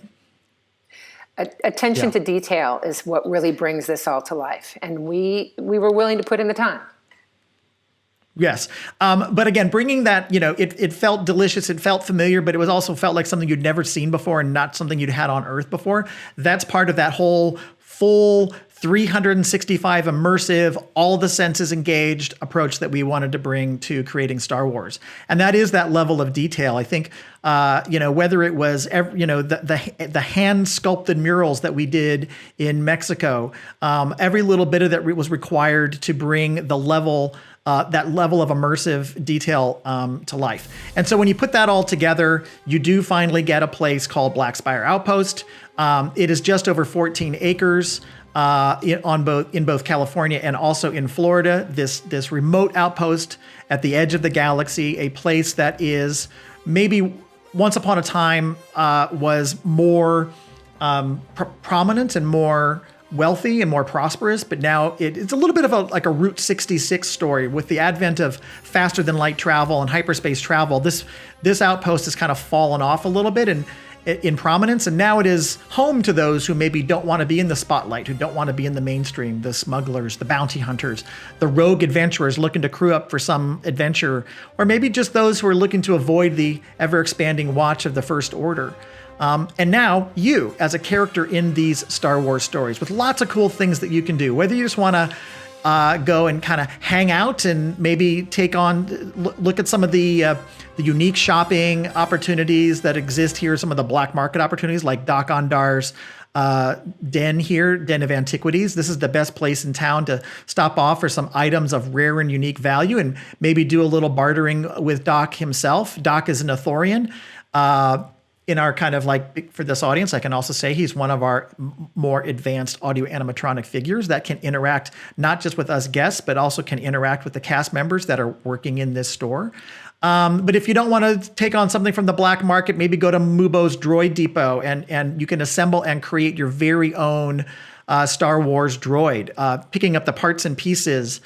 Attention to detail is what really brings this all to life. And we were willing to put in the time. Yes. But again, bringing that, it felt delicious. It felt familiar, but it was also felt like something you'd never seen before and not something you'd had on Earth before. That's part of that whole full 365 immersive, all the senses engaged approach that we wanted to bring to creating Star Wars. And that is that level of detail. I think, whether it was, the hand sculpted murals that we did in Mexico, every little bit of that was required to bring the level that level of immersive detail to life. And so when you put that all together, you do finally get a place called Black Spire Outpost. It is just over 14 acres in both California and also in Florida. This remote outpost at the edge of the galaxy, a place that is maybe once upon a time was more prominent and more wealthy and more prosperous, but now it's a little bit of a Route 66 story with the advent of faster than light travel and hyperspace travel. This outpost has kind of fallen off a little bit in prominence, and now it is home to those who maybe don't want to be in the spotlight, who don't want to be in the mainstream, the smugglers, the bounty hunters, the rogue adventurers looking to crew up for some adventure, or maybe just those who are looking to avoid the ever-expanding watch of the First Order. And now you, as a character in these Star Wars stories, with lots of cool things that you can do, whether you just want to go and kind of hang out and maybe look at some of the unique shopping opportunities that exist here, some of the black market opportunities like Doc Ondar's den here, Den of Antiquities. This is the best place in town to stop off for some items of rare and unique value and maybe do a little bartering with Doc himself. Doc is an Ithorian. In our kind of for this audience, I can also say he's one of our more advanced audio animatronic figures that can interact not just with us guests, but also can interact with the cast members that are working in this store. But if you don't want to take on something from the black market, maybe go to Mubo's Droid Depot and you can assemble and create your very own Star Wars droid, picking up the parts and pieces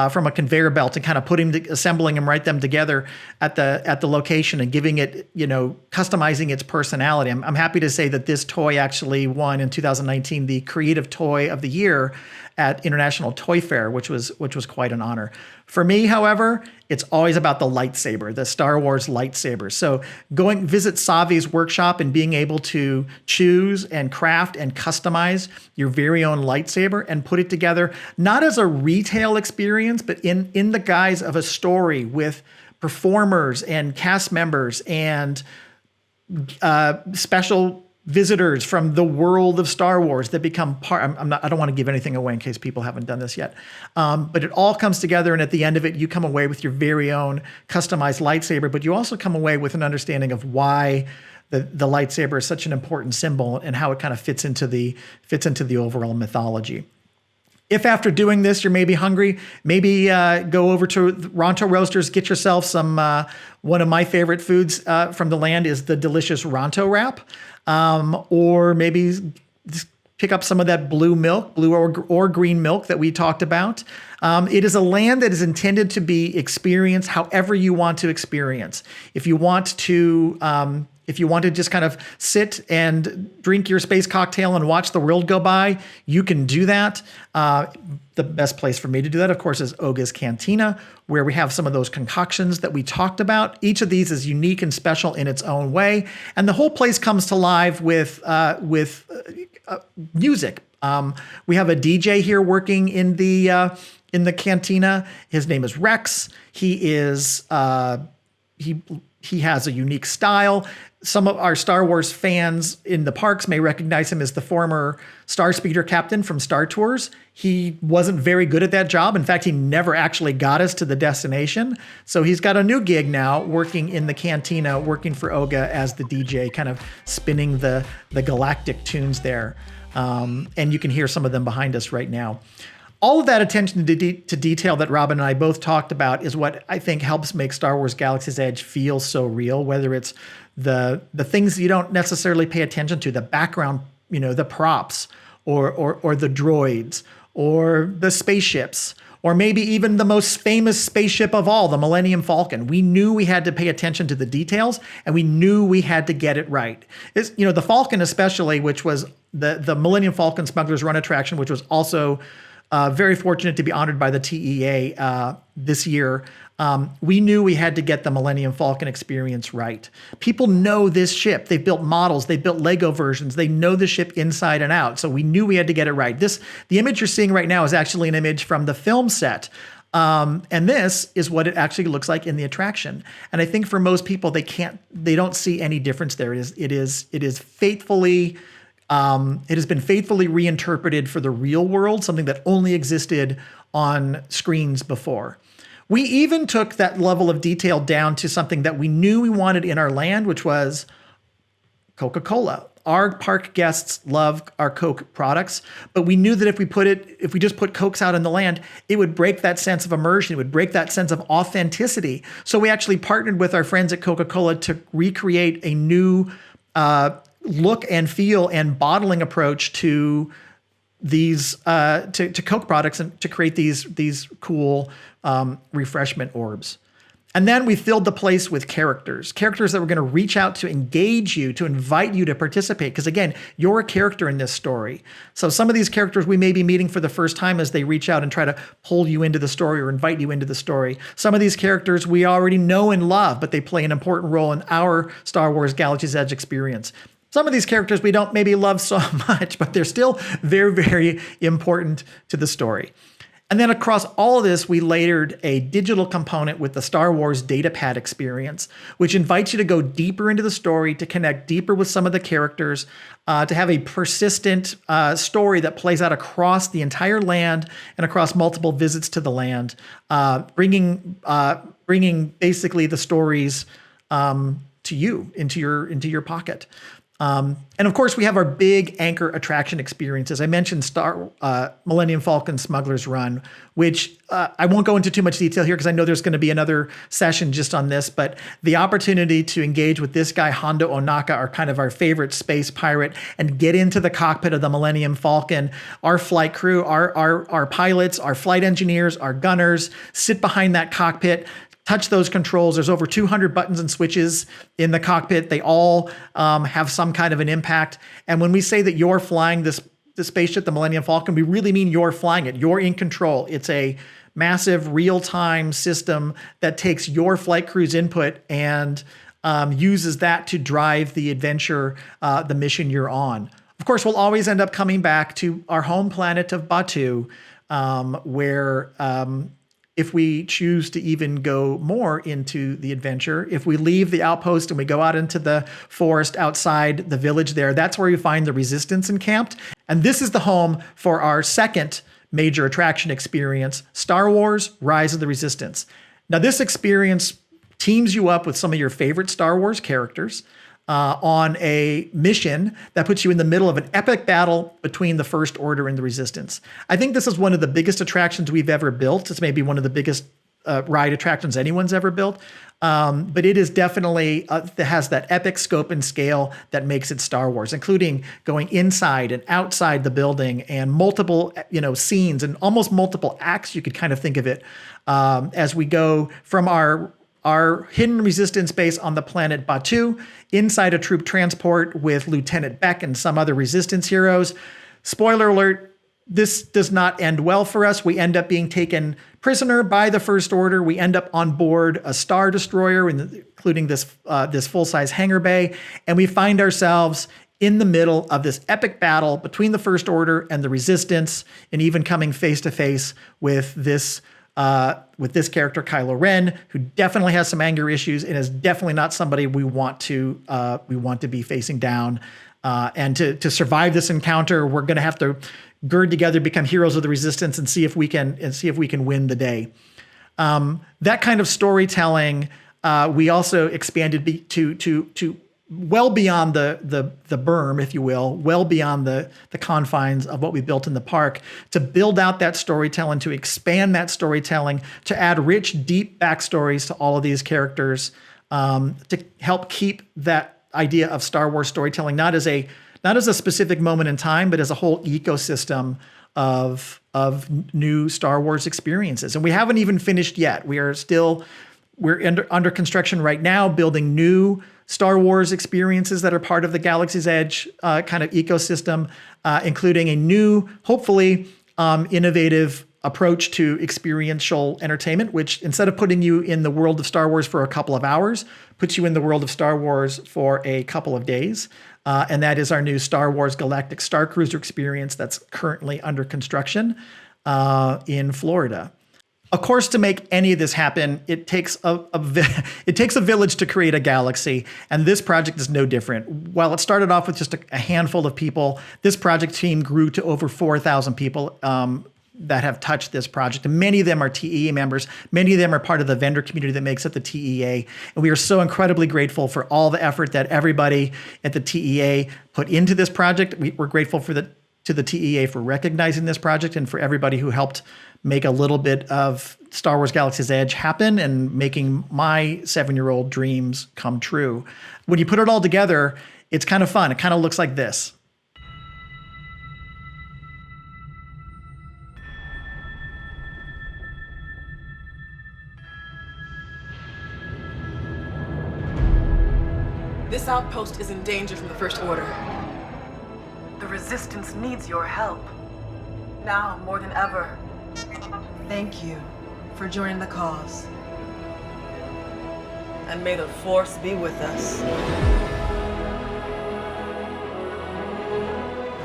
from a conveyor belt and kind of assembling them, them together at the location and giving it, customizing its personality. I'm happy to say that this toy actually won in 2019 the Creative Toy of the Year at International Toy Fair, which was quite an honor. For me, however, it's always about the lightsaber, the Star Wars lightsaber. So visit Savi's workshop and being able to choose and craft and customize your very own lightsaber and put it together, not as a retail experience, but in the guise of a story with performers and cast members and special visitors from the world of Star Wars that become part. I don't want to give anything away in case people haven't done this yet. But it all comes together, and at the end of it, you come away with your very own customized lightsaber. But you also come away with an understanding of why the lightsaber is such an important symbol and how it kind of fits into the overall mythology. If after doing this you're maybe hungry, maybe go over to Ronto Roasters, get yourself some. One of my favorite foods from the land is the delicious Ronto wrap. Or maybe just pick up some of that blue or green milk that we talked about. It is a land that is intended to be experienced however you want to experience. If you want to just kind of sit and drink your space cocktail and watch the world go by, you can do that. The best place for me to do that, of course, is Oga's Cantina, where we have some of those concoctions that we talked about. Each of these is unique and special in its own way. And the whole place comes to life with music. We have a DJ here working in the cantina. His name is Rex. He has a unique style. Some of our Star Wars fans in the parks may recognize him as the former Star Speeder captain from Star Tours. He wasn't very good at that job. In fact, he never actually got us to the destination. So he's got a new gig now working in the cantina, working for Oga as the DJ, kind of spinning the galactic tunes there. And you can hear some of them behind us right now. All of that attention to detail that Robin and I both talked about is what I think helps make Star Wars Galaxy's Edge feel so real, whether it's the things you don't necessarily pay attention to, the background, the props or the droids or the spaceships, or maybe even the most famous spaceship of all, the Millennium Falcon. We knew we had to pay attention to the details, and we knew we had to get it right. The Falcon especially, which was the Millennium Falcon Smugglers Run attraction, which was also very fortunate to be honored by the TEA this year. We knew we had to get the Millennium Falcon experience right. People know this ship. They've built models. They've built Lego versions. They know the ship inside and out. So we knew we had to get it right. The image you're seeing right now is actually an image from the film set. And this is what it actually looks like in the attraction. And I think for most people, they don't see any difference there. It is faithfully, it has been faithfully reinterpreted for the real world, something that only existed on screens before. We even took that level of detail down to something that we knew we wanted in our land, which was Coca-Cola. Our park guests love our Coke products, but we knew that if we just put Cokes out in the land, it would break that sense of immersion. It would break that sense of authenticity. So we actually partnered with our friends at Coca-Cola to recreate a new look and feel and bottling approach to these to Coke products, and to create these cool refreshment orbs. And then we filled the place with characters that were going to reach out to engage you, to invite you to participate. Because again, you're a character in this story. So some of these characters we may be meeting for the first time as they reach out and try to pull you into the story or invite you into the story. Some of these characters we already know and love, but they play an important role in our Star Wars Galaxy's Edge experience. Some of these characters we don't maybe love so much, but they're still very, very important to the story. And then across all of this, we layered a digital component with the Star Wars Datapad experience, which invites you to go deeper into the story, to connect deeper with some of the characters, to have a persistent story that plays out across the entire land and across multiple visits to the land, bringing basically the stories to you, into your pocket. And of course, we have our big anchor attraction experiences. I mentioned Millennium Falcon Smugglers Run, which I won't go into too much detail here because I know there's going to be another session just on this, but the opportunity to engage with this guy, Hondo Ohnaka, our favorite space pirate, and get into the cockpit of the Millennium Falcon. Our flight crew, our pilots, our flight engineers, our gunners sit behind that cockpit, touch those controls. There's over 200 buttons and switches in the cockpit. They all have some kind of an impact. And when we say that you're flying the spaceship, the Millennium Falcon, we really mean you're flying it. You're in control. It's a massive real-time system that takes your flight crew's input and uses that to drive the adventure, the mission you're on. Of course, we'll always end up coming back to our home planet of Batuu, where if we choose to even go more into the adventure, if we leave the outpost and we go out into the forest outside the village there, that's where you find the Resistance encamped. And this is the home for our second major attraction experience, Star Wars Rise of the Resistance. Now, this experience teams you up with some of your favorite Star Wars characters on a mission that puts you in the middle of an epic battle between the First Order and the Resistance. I think this is one of the biggest attractions we've ever built. It's maybe one of the biggest ride attractions anyone's ever built. But it is definitely, it has that epic scope and scale that makes it Star Wars, including going inside and outside the building and multiple, scenes and almost multiple acts. You could kind of think of it as we go from our hidden resistance base on the planet Batuu, inside a troop transport with Lieutenant Beck and some other resistance heroes. Spoiler alert, this does not end well for us. We end up being taken prisoner by the First Order. We end up on board a Star Destroyer, including this full-size hangar bay, and we find ourselves in the middle of this epic battle between the First Order and the Resistance, and even coming face-to-face with this character, Kylo Ren, who definitely has some anger issues and is definitely not somebody we want to be facing down. And to survive this encounter, we're going to have to gird together, become heroes of the Resistance, and see if we can win the day. That kind of storytelling, we also expanded to well beyond the berm, if you will, well beyond the confines of what we built in the park, to build out that storytelling, to expand that storytelling, to add rich, deep backstories to all of these characters, to help keep that idea of Star Wars storytelling not as a specific moment in time, but as a whole ecosystem of new Star Wars experiences. And we haven't even finished yet. We're under construction right now, building new Star Wars experiences that are part of the Galaxy's Edge kind of ecosystem, including a new, hopefully innovative approach to experiential entertainment, which instead of putting you in the world of Star Wars for a couple of hours, puts you in the world of Star Wars for a couple of days. And that is our new Star Wars Galactic Star Cruiser experience that's currently under construction in Florida. Of course, to make any of this happen, it takes a village to create a galaxy, and this project is no different. While it started off with just a handful of people, this project team grew to over 4,000 people that have touched this project. And many of them are TEA members. Many of them are part of the vendor community that makes up the TEA. And we are so incredibly grateful for all the effort that everybody at the TEA put into this project. We're grateful to the TEA for recognizing this project and for everybody who helped make a little bit of Star Wars Galaxy's Edge happen and making my 7-year-old dreams come true. When you put it all together, it's kind of fun. It kind of looks like this. This outpost is in danger from the First Order. The Resistance needs your help. Now more than ever. Thank you for joining the cause. And may the Force be with us.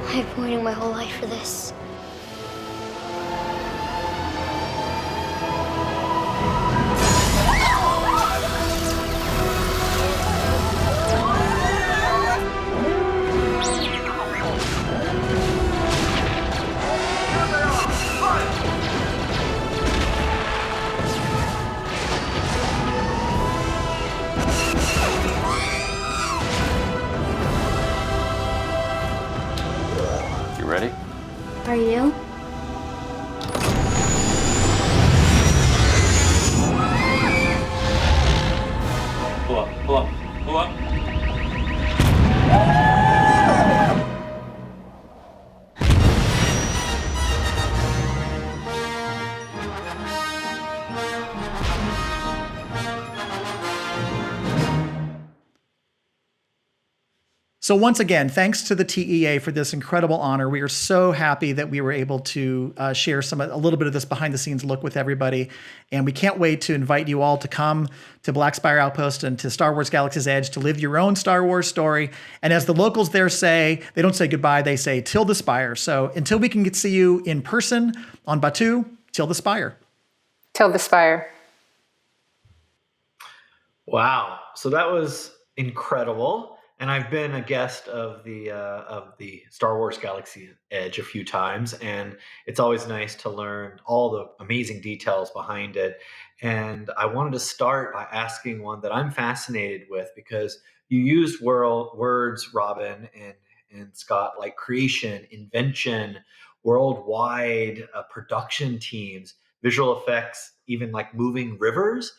I've been waiting my whole life for this. Ready? Are you? Pull up, pull up, pull up. So once again, thanks to the TEA for this incredible honor. We are so happy that we were able to share a little bit of this behind the scenes look with everybody. And we can't wait to invite you all to come to Black Spire Outpost and to Star Wars Galaxy's Edge to live your own Star Wars story. And as the locals there say, they don't say goodbye, they say till the spire. So until we can see you in person on Batuu, till the spire. Till the spire. Wow. So that was incredible. And I've been a guest of the Star Wars Galaxy Edge a few times, and it's always nice to learn all the amazing details behind it. And I wanted to start by asking one that I'm fascinated with, because you used words, Robin and Scott, like creation, invention, worldwide production teams, visual effects, even like moving rivers.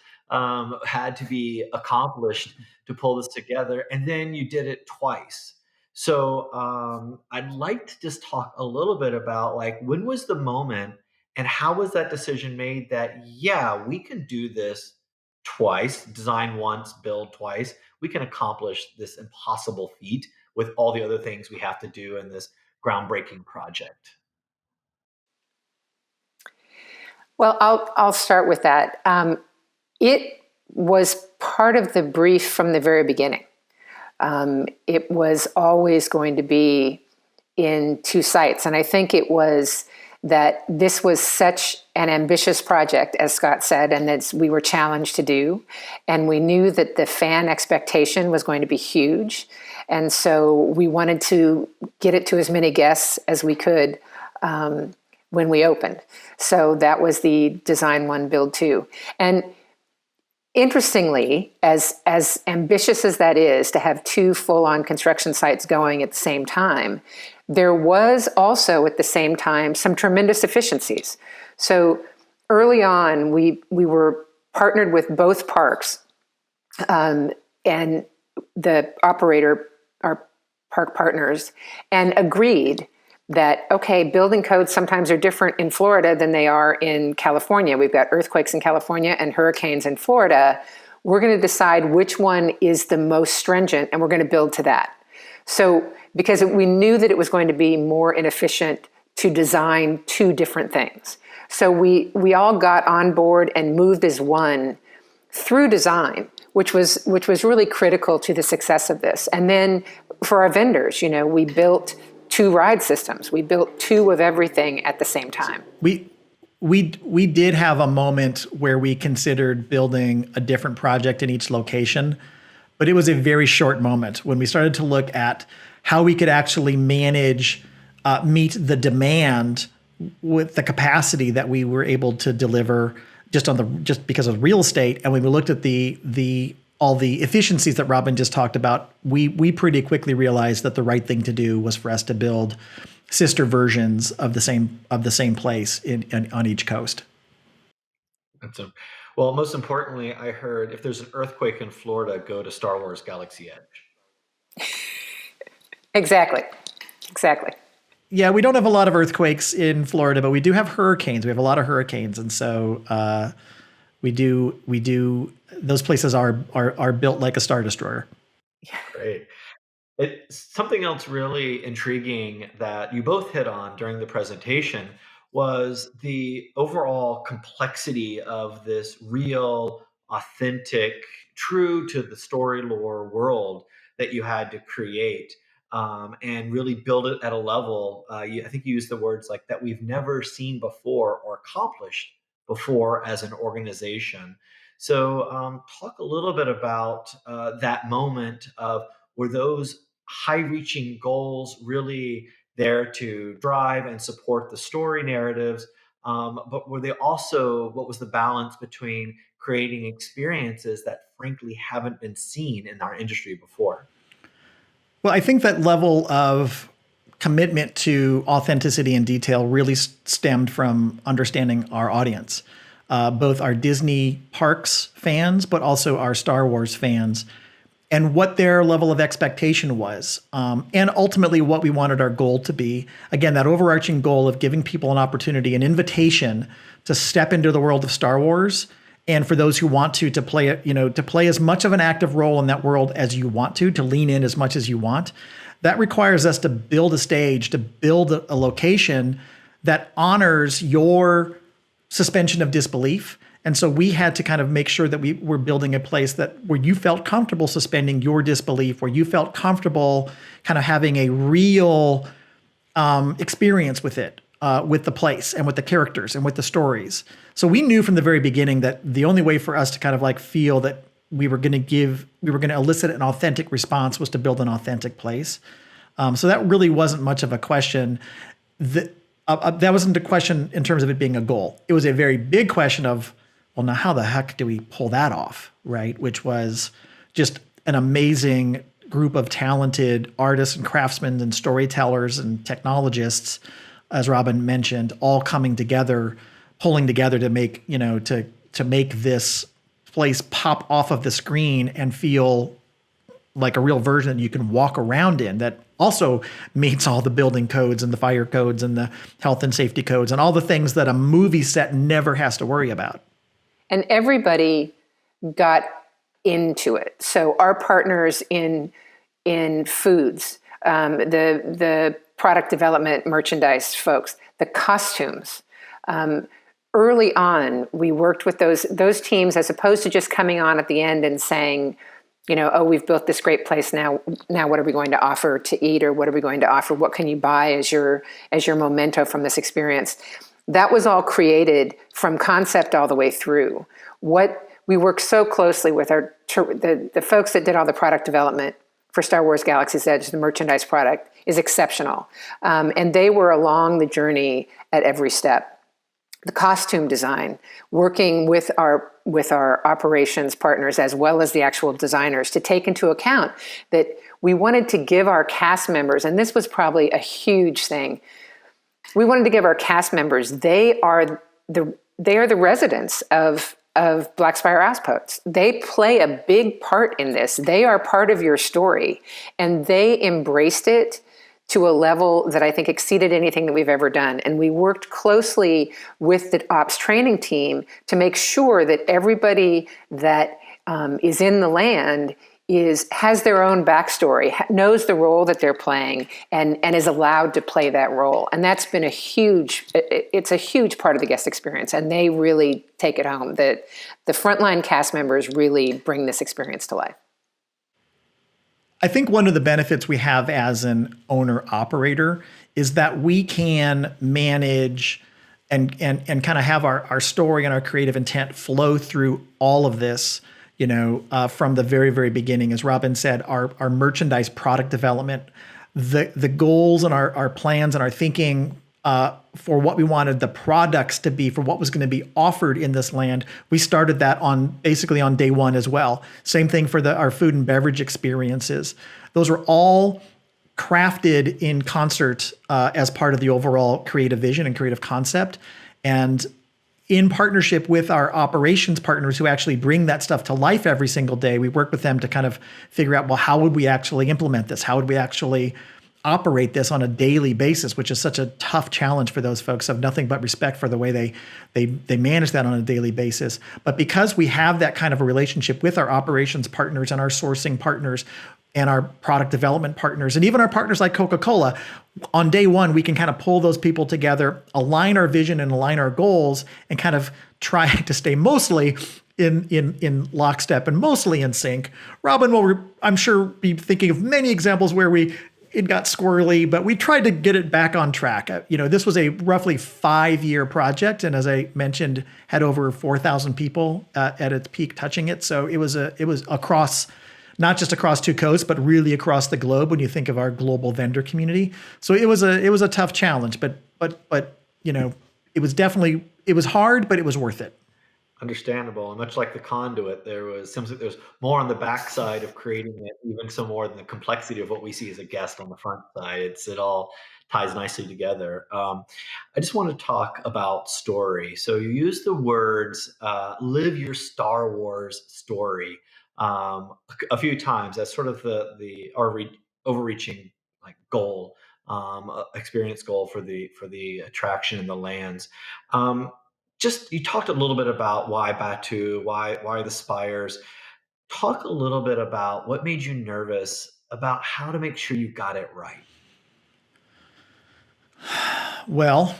Had to be accomplished to pull this together, and then you did it twice. So I'd like to just talk a little bit about, like, when was the moment and how was that decision made that, yeah, we can do this twice, design once, build twice. We can accomplish this impossible feat with all the other things we have to do in this groundbreaking project. Well, I'll start with that. It was part of the brief from the very beginning. It was always going to be in 2 sites. And I think it was that this was such an ambitious project, as Scott said, and that we were challenged to do. And we knew that the fan expectation was going to be huge. And so we wanted to get it to as many guests as we could when we opened. So that was the design 1, build 2. And interestingly, as ambitious as that is to have 2 full-on construction sites going at the same time, there was also at the same time some tremendous efficiencies. So early on, we were partnered with both parks and the operator, our park partners, and agreed that, okay, building codes sometimes are different in Florida than they are in California. We've got earthquakes in California and hurricanes in Florida. We're going to decide which one is the most stringent, and we're going to build to that. So because we knew that it was going to be more inefficient to design two different things. So we all got on board and moved as one through design, which was really critical to the success of this. And then for our vendors, we built 2 ride systems. We built 2 of everything at the same time. We did have a moment where we considered building a different project in each location, but it was a very short moment when we started to look at how we could actually meet the demand with the capacity that we were able to deliver just because of real estate. And when we looked at all the efficiencies that Robin just talked about, we pretty quickly realized that the right thing to do was for us to build sister versions of the same place on each coast. Well, most importantly, I heard if there's an earthquake in Florida, go to Star Wars Galaxy Edge. Exactly. Yeah, we don't have a lot of earthquakes in Florida, but we do have hurricanes. We have a lot of hurricanes, and so we do. Those places are built like a Star Destroyer. Great. Something else really intriguing that you both hit on during the presentation was the overall complexity of this real, authentic, true to the story lore world that you had to create. And really build it at a level, I think you used the words like that we've never seen before or accomplished before as an organization. So talk a little bit about that moment of, were those high-reaching goals really there to drive and support the story narratives, but were they also, what was the balance between creating experiences that frankly haven't been seen in our industry before? Well, I think that level of commitment to authenticity and detail really stemmed from understanding our audience, both our Disney parks fans, but also our Star Wars fans, and what their level of expectation was, and ultimately what we wanted our goal to be. Again, that overarching goal of giving people an opportunity, an invitation to step into the world of Star Wars. And for those who want to play as much of an active role in that world as you want to lean in as much as you want, that requires us to build a stage, to build a location that honors your suspension of disbelief. And so we had to kind of make sure that we were building a place where you felt comfortable suspending your disbelief, where you felt comfortable kind of having a real experience with it. With the place and with the characters and with the stories. So we knew from the very beginning that the only way for us to kind of like feel that we were going to elicit an authentic response was to build an authentic place. So that really wasn't much of a question. That wasn't a question in terms of it being a goal. It was a very big question of, well, now how the heck do we pull that off, right? Which was just an amazing group of talented artists and craftsmen and storytellers and technologists, as Robin mentioned, all coming together, pulling together to make, to make this place pop off of the screen and feel like a real version that you can walk around in, that also meets all the building codes and the fire codes and the health and safety codes and all the things that a movie set never has to worry about. And everybody got into it. So our partners in foods, the product development, merchandise folks, the costumes. Early on, we worked with those teams as opposed to just coming on at the end and saying, oh, we've built this great place. Now what are we going to offer to eat, or what are we going to offer? What can you buy as your memento from this experience? That was all created from concept all the way through. We worked so closely with the folks that did all the product development for Star Wars Galaxy's Edge. The merchandise product is exceptional. And they were along the journey at every step. The costume design, working with our operations partners as well as the actual designers to take into account that we wanted to give our cast members, and this was probably a huge thing, we wanted to give our cast members, they are the residents of Black Spire Outposts. They play a big part in this. They are part of your story, and they embraced it to a level that I think exceeded anything that we've ever done. And we worked closely with the ops training team to make sure that everybody that is in the land has their own backstory, knows the role that they're playing, and is allowed to play that role. And that's been it's a huge part of the guest experience, and they really take it home. The frontline cast members really bring this experience to life. I think one of the benefits we have as an owner-operator is that we can manage and kind of have our story and our creative intent flow through all of this, from the very, very beginning. As Robin said, our merchandise product development, the goals and our plans and our thinking for what we wanted the products to be, for what was going to be offered in this land, we started that basically on day one as well. Same thing for our food and beverage experiences. Those were all crafted in concert as part of the overall creative vision and creative concept. And in partnership with our operations partners who actually bring that stuff to life every single day, we work with them to kind of figure out, well, how would we actually implement this? How would we actually operate this on a daily basis, which is such a tough challenge for those folks. I have nothing but respect for the way they manage that on a daily basis. But because we have that kind of a relationship with our operations partners and our sourcing partners and our product development partners, and even our partners like Coca-Cola, on day one, we can kind of pull those people together, align our vision and align our goals, and kind of try to stay mostly in lockstep and mostly in sync. Robin will, I'm sure, be thinking of many examples where it got squirrely, but we tried to get it back on track. This was a roughly 5-year project, and as I mentioned, had over 4,000 people at its peak touching it. So it was across, not just across 2 coasts, but really across the globe when you think of our global vendor community. So it was a tough challenge, but it was hard, but it was worth it. Understandable. And much like the conduit, there's more on the backside of creating it, even so more than the complexity of what we see as a guest on the front side. It all ties nicely together. I just want to talk about story. So you use the words "live your Star Wars story" a few times as sort of the overreaching goal, experience goal for the attraction and the lands. You talked a little bit about why Batuu, why the Spires. Talk a little bit about what made you nervous about how to make sure you got it right. Well,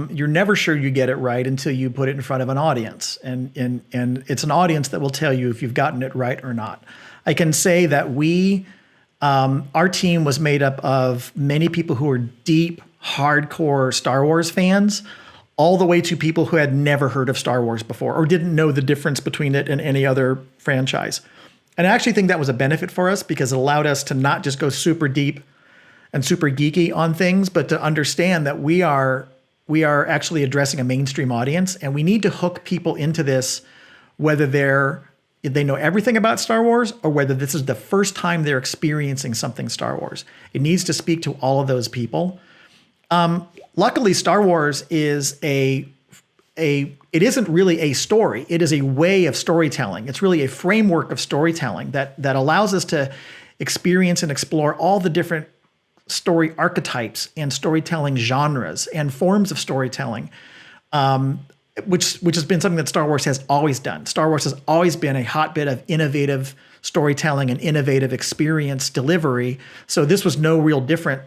you're never sure you get it right until you put it in front of an audience, and it's an audience that will tell you if you've gotten it right or not. I can say that our team was made up of many people who are deep, hardcore Star Wars fans, all the way to people who had never heard of Star Wars before or didn't know the difference between it and any other franchise. And I actually think that was a benefit for us because it allowed us to not just go super deep and super geeky on things, but to understand that we are actually addressing a mainstream audience, and we need to hook people into this, whether they know everything about Star Wars or whether this is the first time they're experiencing something Star Wars. It needs to speak to all of those people. Luckily, Star Wars it isn't really a story. It is a way of storytelling. It's really a framework of storytelling that allows us to experience and explore all the different story archetypes and storytelling genres and forms of storytelling, which has been something that Star Wars has always done. Star Wars has always been a hotbed of innovative storytelling and innovative experience delivery. So this was no real different.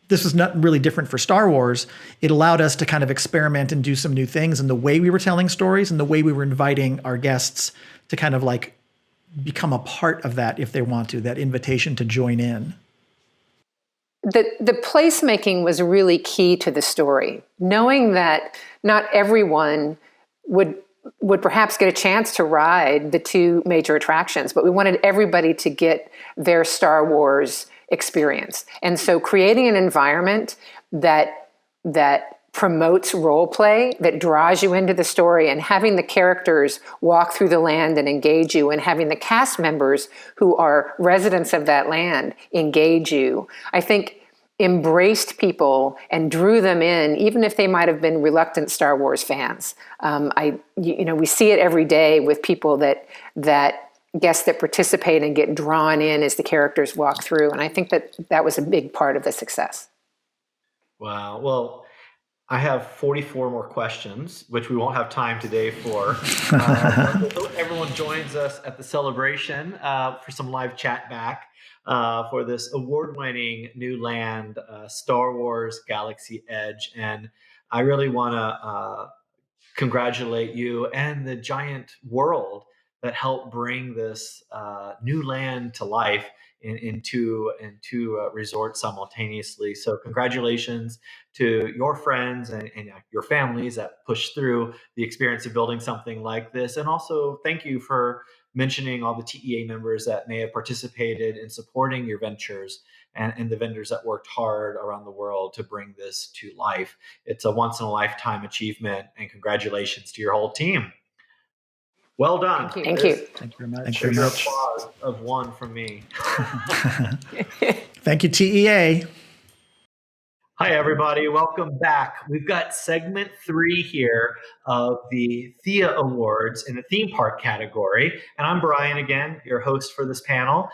This was not really different for Star Wars. It allowed us to kind of experiment and do some new things in the way we were telling stories and the way we were inviting our guests to kind of become a part of that if they want to, that invitation to join in. The placemaking was really key to the story. Knowing that not everyone would perhaps get a chance to ride the 2 major attractions, but we wanted everybody to get their Star Wars experience. And so creating an environment that promotes role play, that draws you into the story, and having the characters walk through the land and engage you, and having the cast members who are residents of that land engage you, I think embraced people and drew them in, even if they might have been reluctant Star Wars fans. We see it every day with people that guests that participate and get drawn in as the characters walk through. And I think that was a big part of the success. Wow. Well, I have 44 more questions, which we won't have time today for. Everyone joins us at the celebration for some live chat back for this award-winning new land, Star Wars Galaxy Edge. And I really want to congratulate you and the giant world that helped bring this new land to life in two resorts simultaneously. So congratulations to your friends and your families that pushed through the experience of building something like this. And also thank you for mentioning all the TEA members that may have participated in supporting your ventures and the vendors that worked hard around the world to bring this to life. It's a once in a lifetime achievement, and congratulations to your whole team. Well done. Thank you. Thank you very much. Thank you very much. Applause of one from me. Thank you, TEA. Hi, everybody. Welcome back. We've got segment 3 here of the Thea Awards in the theme park category. And I'm Brian again, your host for this panel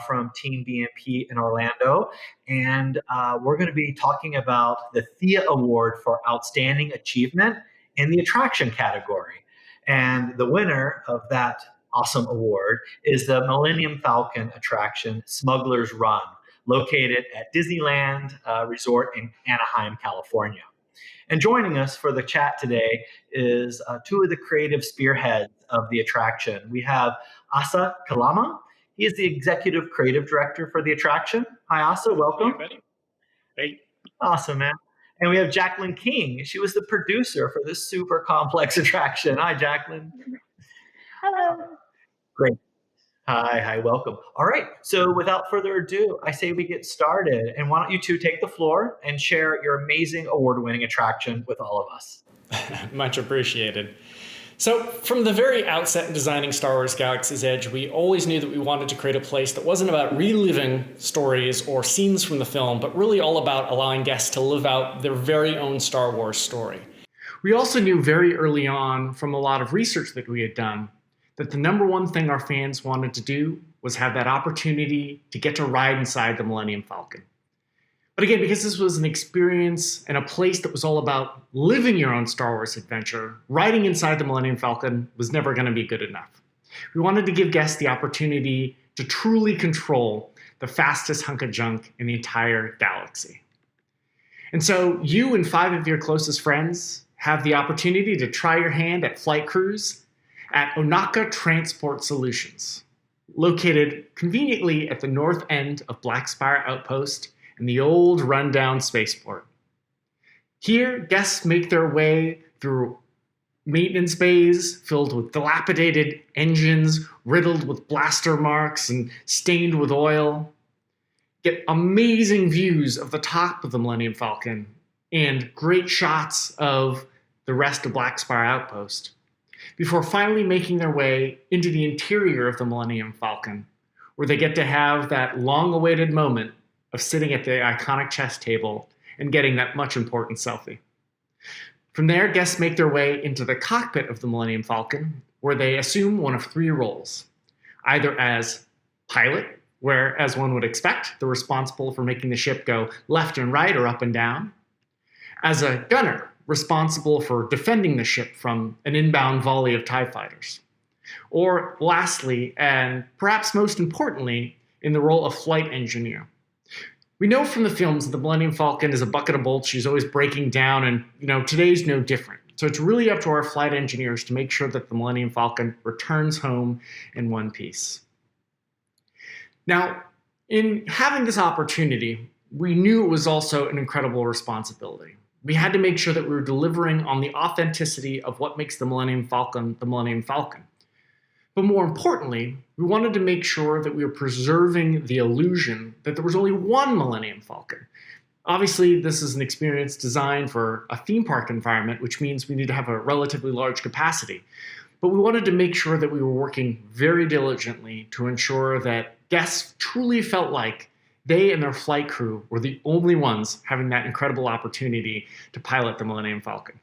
from Team BMP in Orlando. And we're going to be talking about the Thea Award for Outstanding Achievement in the attraction category. And the winner of that awesome award is the Millennium Falcon attraction, Smugglers Run, located at Disneyland Resort in Anaheim, California. And joining us for the chat today is 2 of the creative spearheads of the attraction. We have Asa Kalama. He is the executive creative director for the attraction. Hi, Asa. Welcome. Hey, buddy. Hey. Awesome, man. And we have Jacqueline King. She was the producer for this super complex attraction. Hi, Jacqueline. Hello. Great. Hi, welcome. All right, so without further ado, I say we get started. And why don't you two take the floor and share your amazing award-winning attraction with all of us. Much appreciated. So from the very outset in designing Star Wars Galaxy's Edge, we always knew that we wanted to create a place that wasn't about reliving stories or scenes from the film, but really all about allowing guests to live out their very own Star Wars story. We also knew very early on from a lot of research that we had done that the number one thing our fans wanted to do was have that opportunity to get to ride inside the Millennium Falcon. But again, because this was an experience and a place that was all about living your own Star Wars adventure, riding inside the Millennium Falcon was never going to be good enough. We wanted to give guests the opportunity to truly control the fastest hunk of junk in the entire galaxy. And so you and 5 of your closest friends have the opportunity to try your hand at flight crews at Onaka Transport Solutions, located conveniently at the north end of Black Spire Outpost in the old rundown spaceport. Here, guests make their way through maintenance bays filled with dilapidated engines, riddled with blaster marks and stained with oil, get amazing views of the top of the Millennium Falcon and great shots of the rest of Black Spire Outpost, before finally making their way into the interior of the Millennium Falcon, where they get to have that long-awaited moment of sitting at the iconic chess table and getting that much important selfie. From there, guests make their way into the cockpit of the Millennium Falcon, where they assume one of 3 roles, either as pilot, where, as one would expect, they're responsible for making the ship go left and right or up and down, as a gunner, responsible for defending the ship from an inbound volley of TIE fighters, or lastly, and perhaps most importantly, in the role of flight engineer. We know from the films that the Millennium Falcon is a bucket of bolts. She's always breaking down, and today's no different. So it's really up to our flight engineers to make sure that the Millennium Falcon returns home in one piece. Now, in having this opportunity, we knew it was also an incredible responsibility. We had to make sure that we were delivering on the authenticity of what makes the Millennium Falcon the Millennium Falcon. But more importantly, we wanted to make sure that we were preserving the illusion that there was only one Millennium Falcon. Obviously, this is an experience designed for a theme park environment, which means we need to have a relatively large capacity. But we wanted to make sure that we were working very diligently to ensure that guests truly felt like they and their flight crew were the only ones having that incredible opportunity to pilot the Millennium Falcon.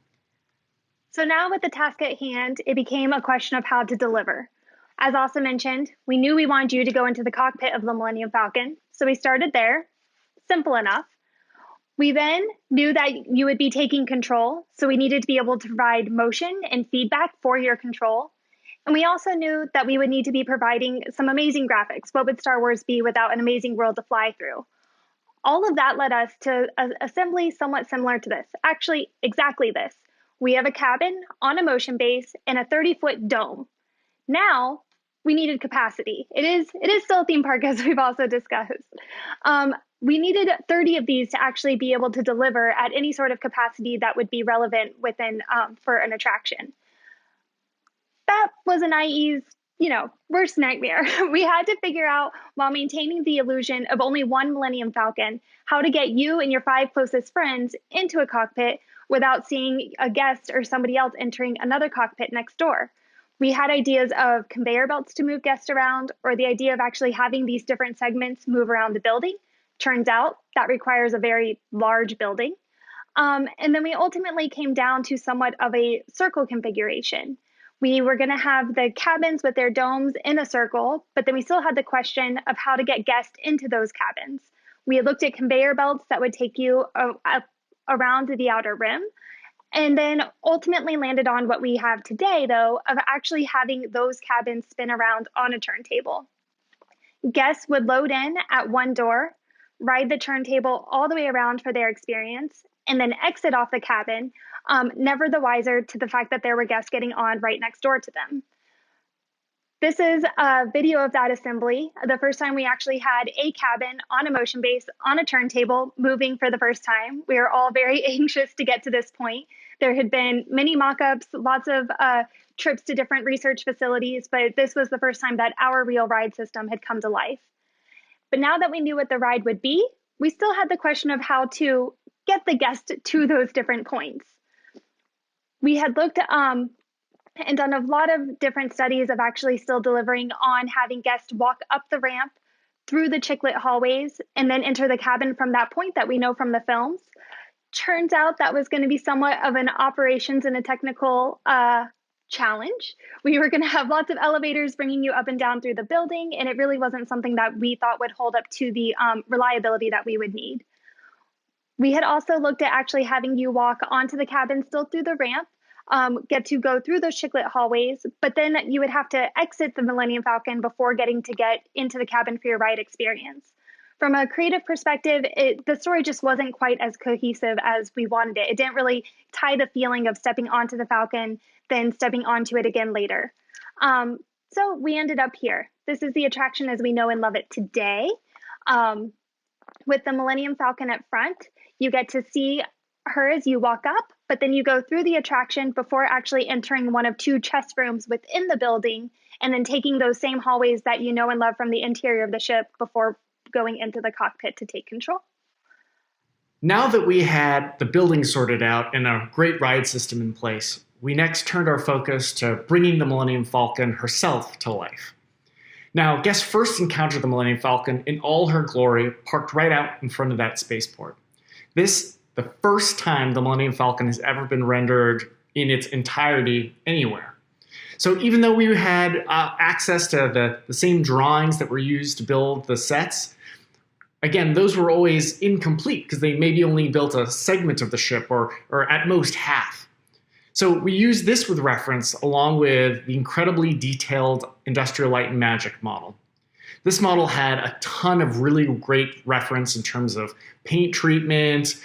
So now with the task at hand, it became a question of how to deliver. As also mentioned, we knew we wanted you to go into the cockpit of the Millennium Falcon, so we started there. Simple enough. We then knew that you would be taking control, so we needed to be able to provide motion and feedback for your control. And we also knew that we would need to be providing some amazing graphics. What would Star Wars be without an amazing world to fly through? All of that led us to an assembly somewhat similar to this. Actually, exactly this. We have a cabin on a motion base and a 30-foot dome. Now, we needed capacity. It is still a theme park, as we've also discussed. We needed 30 of these to actually be able to deliver at any sort of capacity that would be relevant within for an attraction. That was an IE's, worst nightmare. We had to figure out, while maintaining the illusion of only one Millennium Falcon, how to get you and your 5 closest friends into a cockpit without seeing a guest or somebody else entering another cockpit next door. We had ideas of conveyor belts to move guests around, or the idea of actually having these different segments move around the building. Turns out that requires a very large building. And then we ultimately came down to somewhat of a circle configuration. We were going to have the cabins with their domes in a circle, but then we still had the question of how to get guests into those cabins. We had looked at conveyor belts that would take you around the outer rim, and then ultimately landed on what we have today, though, of actually having those cabins spin around on a turntable. Guests would load in at one door, ride the turntable all the way around for their experience, and then exit off the cabin, never the wiser to the fact that there were guests getting on right next door to them. This is a video of that assembly, the first time we actually had a cabin on a motion base on a turntable moving for the first time. We were all very anxious to get to this point. There had been many mock-ups, lots of trips to different research facilities, but this was the first time that our real ride system had come to life. But now that we knew what the ride would be, we still had the question of how to get the guest to those different points. We had looked and done a lot of different studies of actually still delivering on having guests walk up the ramp through the chick-lit hallways and then enter the cabin from that point that we know from the films. Turns out that was going to be somewhat of an operations and a technical challenge. We were going to have lots of elevators bringing you up and down through the building, and it really wasn't something that we thought would hold up to the reliability that we would need. We had also looked at actually having you walk onto the cabin still through the ramp, get to go through those chick-lit hallways, but then you would have to exit the Millennium Falcon before getting to get into the cabin for your ride experience. From a creative perspective, the story just wasn't quite as cohesive as we wanted it. It didn't really tie the feeling of stepping onto the Falcon, then stepping onto it again later. So we ended up here. This is the attraction as we know and love it today. With the Millennium Falcon up front, you get to see her as you walk up, but then you go through the attraction before actually entering one of 2 chest rooms within the building, and then taking those same hallways that you know and love from the interior of the ship before going into the cockpit to take control. Now that we had the building sorted out and a great ride system in place, we next turned our focus to bringing the Millennium Falcon herself to life. Now, guests first encountered the Millennium Falcon in all her glory, parked right out in front of that spaceport. This, the first time the Millennium Falcon has ever been rendered in its entirety anywhere. So even though we had access to the same drawings that were used to build the sets, again, those were always incomplete because they maybe only built a segment of the ship or at most half. So we used this with reference along with the incredibly detailed Industrial Light and Magic model. This model had a ton of really great reference in terms of paint treatment,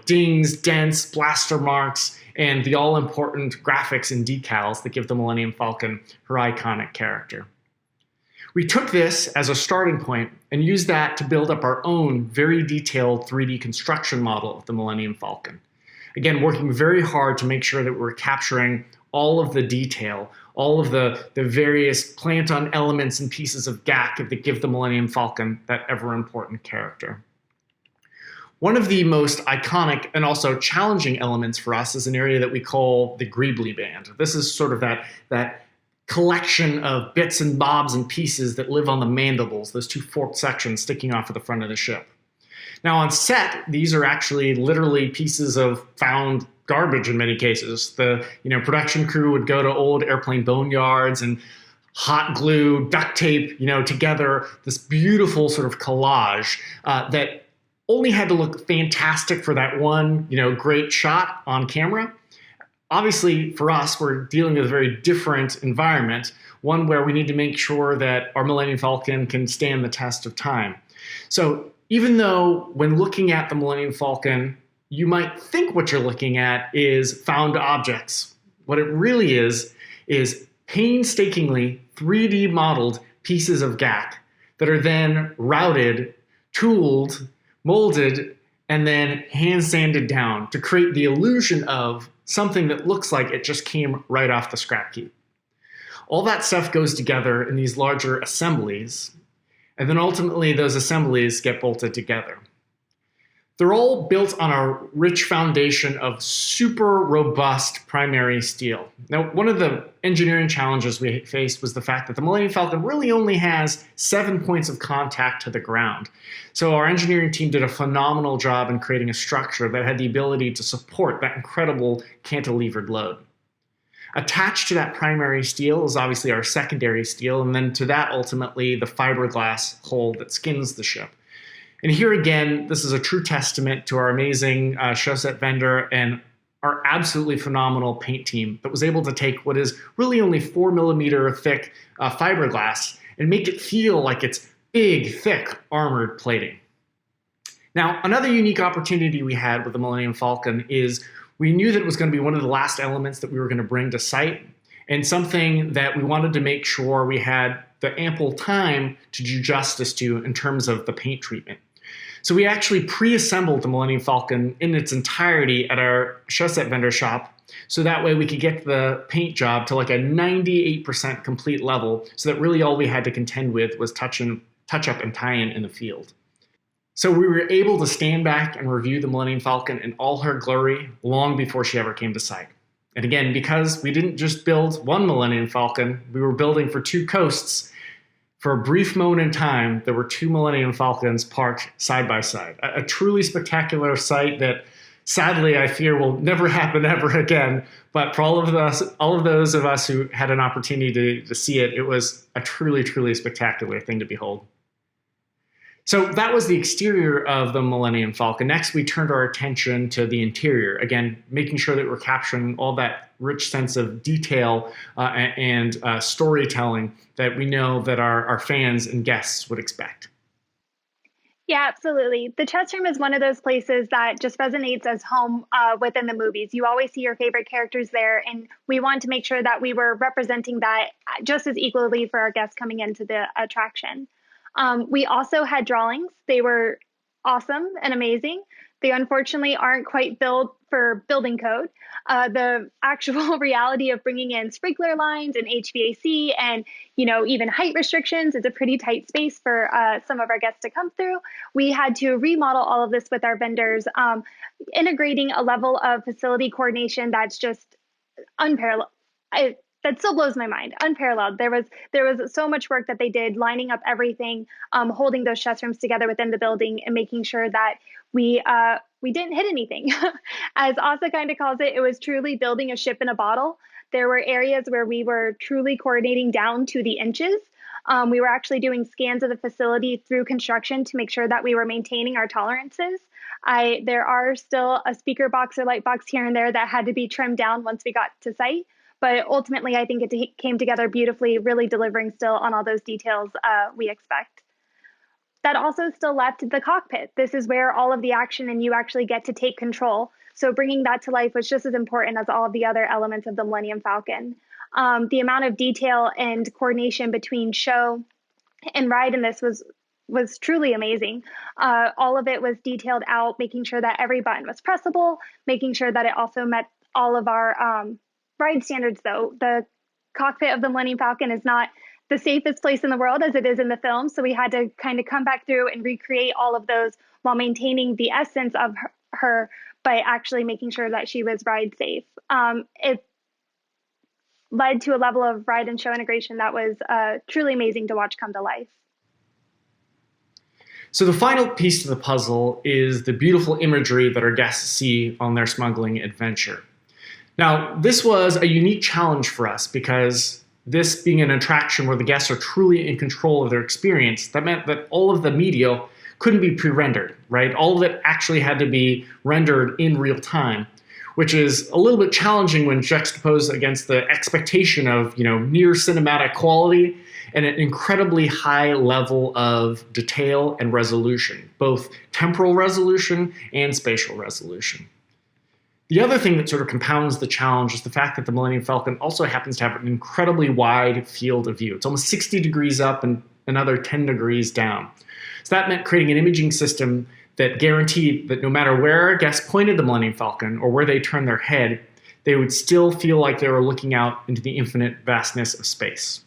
dings, dents, blaster marks, and the all-important graphics and decals that give the Millennium Falcon her iconic character. We took this as a starting point and used that to build up our own very detailed 3D construction model of the Millennium Falcon. Again, working very hard to make sure that we're capturing all of the detail, all of the various plant-on elements and pieces of GAC that give the Millennium Falcon that ever-important character. One of the most iconic and also challenging elements for us is an area that we call the Greebly Band. This is sort of that collection of bits and bobs and pieces that live on the mandibles, those two forked sections sticking off of the front of the ship. Now on set, these are actually literally pieces of found garbage in many cases. The production crew would go to old airplane boneyards and hot glue, duct tape, together this beautiful sort of collage that only had to look fantastic for that one, great shot on camera. Obviously, for us, we're dealing with a very different environment, one where we need to make sure that our Millennium Falcon can stand the test of time. So even though when looking at the Millennium Falcon, you might think what you're looking at is found objects, what it really is painstakingly 3D modeled pieces of GAC that are then routed, tooled, molded, and then hand sanded down to create the illusion of something that looks like it just came right off the scrap heap. All that stuff goes together in these larger assemblies, and then ultimately those assemblies get bolted together. They're all built on a rich foundation of super robust primary steel. Now, one of the engineering challenges we faced was the fact that the Millennium Falcon really only has 7 points of contact to the ground. So our engineering team did a phenomenal job in creating a structure that had the ability to support that incredible cantilevered load. Attached to that primary steel is obviously our secondary steel, and then to that ultimately the fiberglass hull that skins the ship. And here again, this is a true testament to our amazing show set vendor and our absolutely phenomenal paint team that was able to take what is really only 4 millimeter thick fiberglass and make it feel like it's big, thick, armored plating. Now, another unique opportunity we had with the Millennium Falcon is we knew that it was going to be one of the last elements that we were going to bring to site, and something that we wanted to make sure we had the ample time to do justice to in terms of the paint treatment. So we actually pre-assembled the Millennium Falcon in its entirety at our show set vendor shop, so that way we could get the paint job to like a 98% complete level, so that really all we had to contend with was touch up and tie-in in the field. So we were able to stand back and review the Millennium Falcon in all her glory long before she ever came to site. And again, because we didn't just build one Millennium Falcon, we were building for two coasts. For a brief moment in time, there were two Millennium Falcons parked side by side. A truly spectacular sight that sadly I fear will never happen ever again. But for all of those of us who had an opportunity to see it, it was a truly, truly spectacular thing to behold. So that was the exterior of the Millennium Falcon. Next, we turned our attention to the interior, again, making sure that we're capturing all that rich sense of detail and storytelling that we know that our fans and guests would expect. Yeah, absolutely. The chess room is one of those places that just resonates as home within the movies. You always see your favorite characters there, and we wanted to make sure that we were representing that just as equally for our guests coming into the attraction. We also had drawings. They were awesome and amazing. They unfortunately aren't quite built for building code. The actual reality of bringing in sprinkler lines and HVAC and, even height restrictions is a pretty tight space for some of our guests to come through. We had to remodel all of this with our vendors, integrating a level of facility coordination that's just unparalleled. That still blows my mind. Unparalleled. There was so much work that they did, lining up everything, holding those chess rooms together within the building, and making sure that we didn't hit anything. As Asa kind of calls it, it was truly building a ship in a bottle. There were areas where we were truly coordinating down to the inches. We were actually doing scans of the facility through construction to make sure that we were maintaining our tolerances. There are still a speaker box or light box here and there that had to be trimmed down once we got to site. But ultimately, I think it came together beautifully, really delivering still on all those details we expect. That also still left the cockpit. This is where all of the action and you actually get to take control. So bringing that to life was just as important as all of the other elements of the Millennium Falcon. The amount of detail and coordination between show and ride in this was truly amazing. All of it was detailed out, making sure that every button was pressable, making sure that it also met all of our ride standards. Though the cockpit of the Millennium Falcon is not the safest place in the world as it is in the film, so we had to kind of come back through and recreate all of those while maintaining the essence of her by actually making sure that she was ride safe. led to a level of ride and show integration that was truly amazing to watch come to life. So the final piece to the puzzle is the beautiful imagery that our guests see on their smuggling adventure. Now, this was a unique challenge for us because this being an attraction where the guests are truly in control of their experience, that meant that all of the media couldn't be pre-rendered, right? All of it actually had to be rendered in real time, which is a little bit challenging when juxtaposed against the expectation of, near cinematic quality and an incredibly high level of detail and resolution, both temporal resolution and spatial resolution. The other thing that sort of compounds the challenge is the fact that the Millennium Falcon also happens to have an incredibly wide field of view. It's almost 60 degrees up and another 10 degrees down. So that meant creating an imaging system that guaranteed that no matter where a guest pointed the Millennium Falcon or where they turned their head, they would still feel like they were looking out into the infinite vastness of space.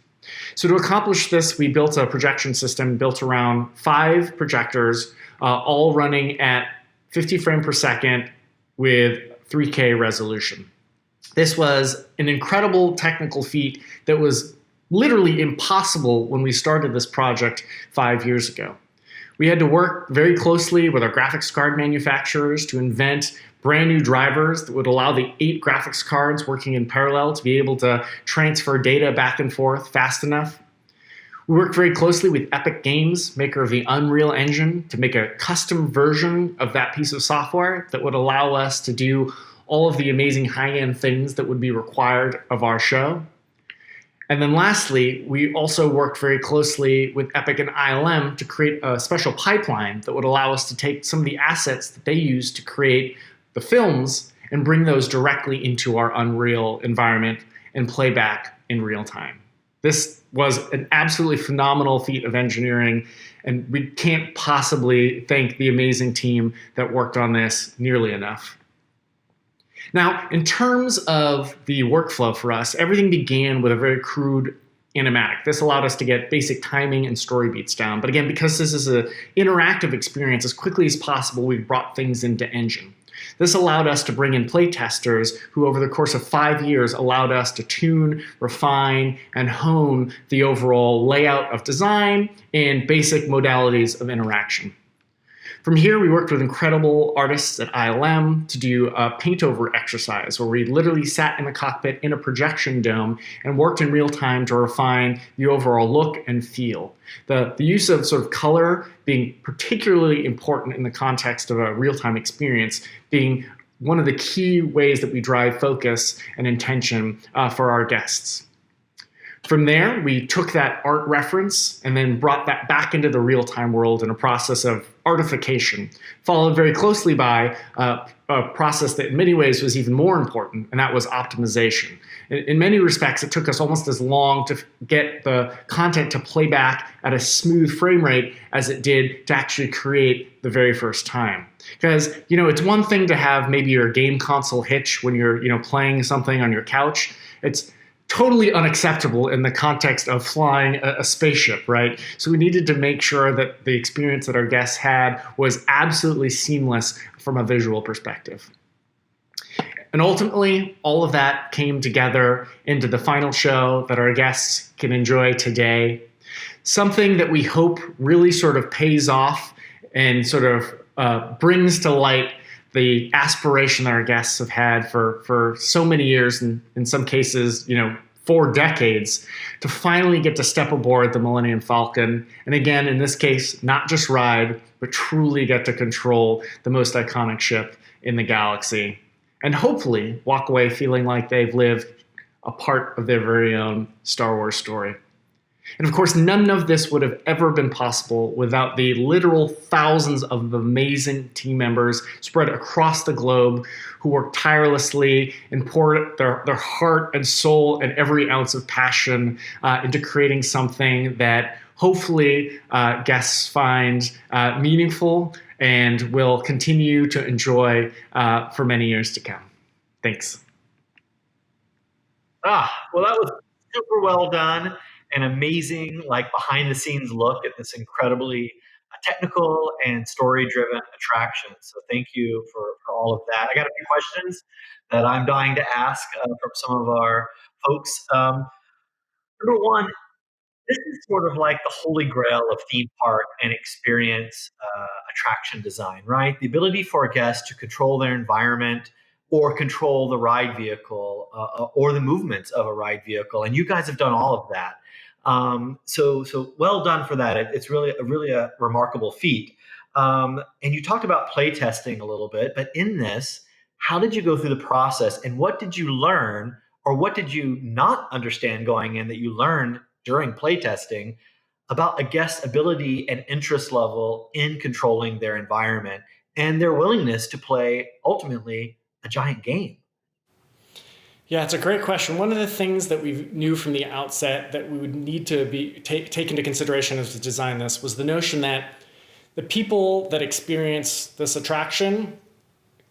So to accomplish this, we built a projection system built around 5 projectors, all running at 50 frames per second with 3K resolution. This was an incredible technical feat that was literally impossible when we started this project 5 years ago. We had to work very closely with our graphics card manufacturers to invent brand new drivers that would allow the 8 graphics cards working in parallel to be able to transfer data back and forth fast enough. We worked very closely with Epic Games, maker of the Unreal Engine, to make a custom version of that piece of software that would allow us to do all of the amazing high-end things that would be required of our show. And then lastly, we also worked very closely with Epic and ILM to create a special pipeline that would allow us to take some of the assets that they use to create the films and bring those directly into our Unreal environment and play back in real time. This was an absolutely phenomenal feat of engineering, and we can't possibly thank the amazing team that worked on this nearly enough. Now, in terms of the workflow for us, everything began with a very crude animatic. This allowed us to get basic timing and story beats down. But again, because this is an interactive experience, as quickly as possible, we brought things into Engine. This allowed us to bring in playtesters who, over the course of 5 years, allowed us to tune, refine, and hone the overall layout of design and basic modalities of interaction. From here, we worked with incredible artists at ILM to do a paint-over exercise where we literally sat in the cockpit in a projection dome and worked in real time to refine the overall look and feel. The use of sort of color being particularly important in the context of a real-time experience, being one of the key ways that we drive focus and intention for our guests. From there, we took that art reference and then brought that back into the real-time world in a process of artification, followed very closely by a process that in many ways was even more important, and that was optimization. In many respects, it took us almost as long to get the content to play back at a smooth frame rate as it did to actually create the very first time. Because, it's one thing to have maybe your game console hitch when you're, playing something on your couch. It's totally unacceptable in the context of flying a spaceship, right? So we needed to make sure that the experience that our guests had was absolutely seamless from a visual perspective. And ultimately, all of that came together into the final show that our guests can enjoy today. Something that we hope really sort of pays off and sort of brings to light the aspiration that our guests have had for so many years, and in some cases, 4 decades, to finally get to step aboard the Millennium Falcon. And again, in this case, not just ride, but truly get to control the most iconic ship in the galaxy. And hopefully walk away feeling like they've lived a part of their very own Star Wars story. And of course, none of this would have ever been possible without the literal thousands of amazing team members spread across the globe who worked tirelessly and poured their heart and soul and every ounce of passion into creating something that hopefully guests find meaningful and will continue to enjoy for many years to come. Thanks. Well, that was super well done. An amazing, behind the scenes look at this incredibly technical and story-driven attraction. So thank you for all of that. I got a few questions that I'm dying to ask from some of our folks. Number one, this is sort of like the holy grail of theme park and experience attraction design, right? The ability for a guest to control their environment or control the ride vehicle or the movements of a ride vehicle. And you guys have done all of that. So well done for that. It's really a remarkable feat. And you talked about play testing a little bit, but in this, how did you go through the process and what did you learn or what did you not understand going in that you learned during playtesting about a guest's ability and interest level in controlling their environment and their willingness to play ultimately a giant game? Yeah, it's a great question. One of the things that we knew from the outset that we would need to take into consideration as we design this was the notion that the people that experience this attraction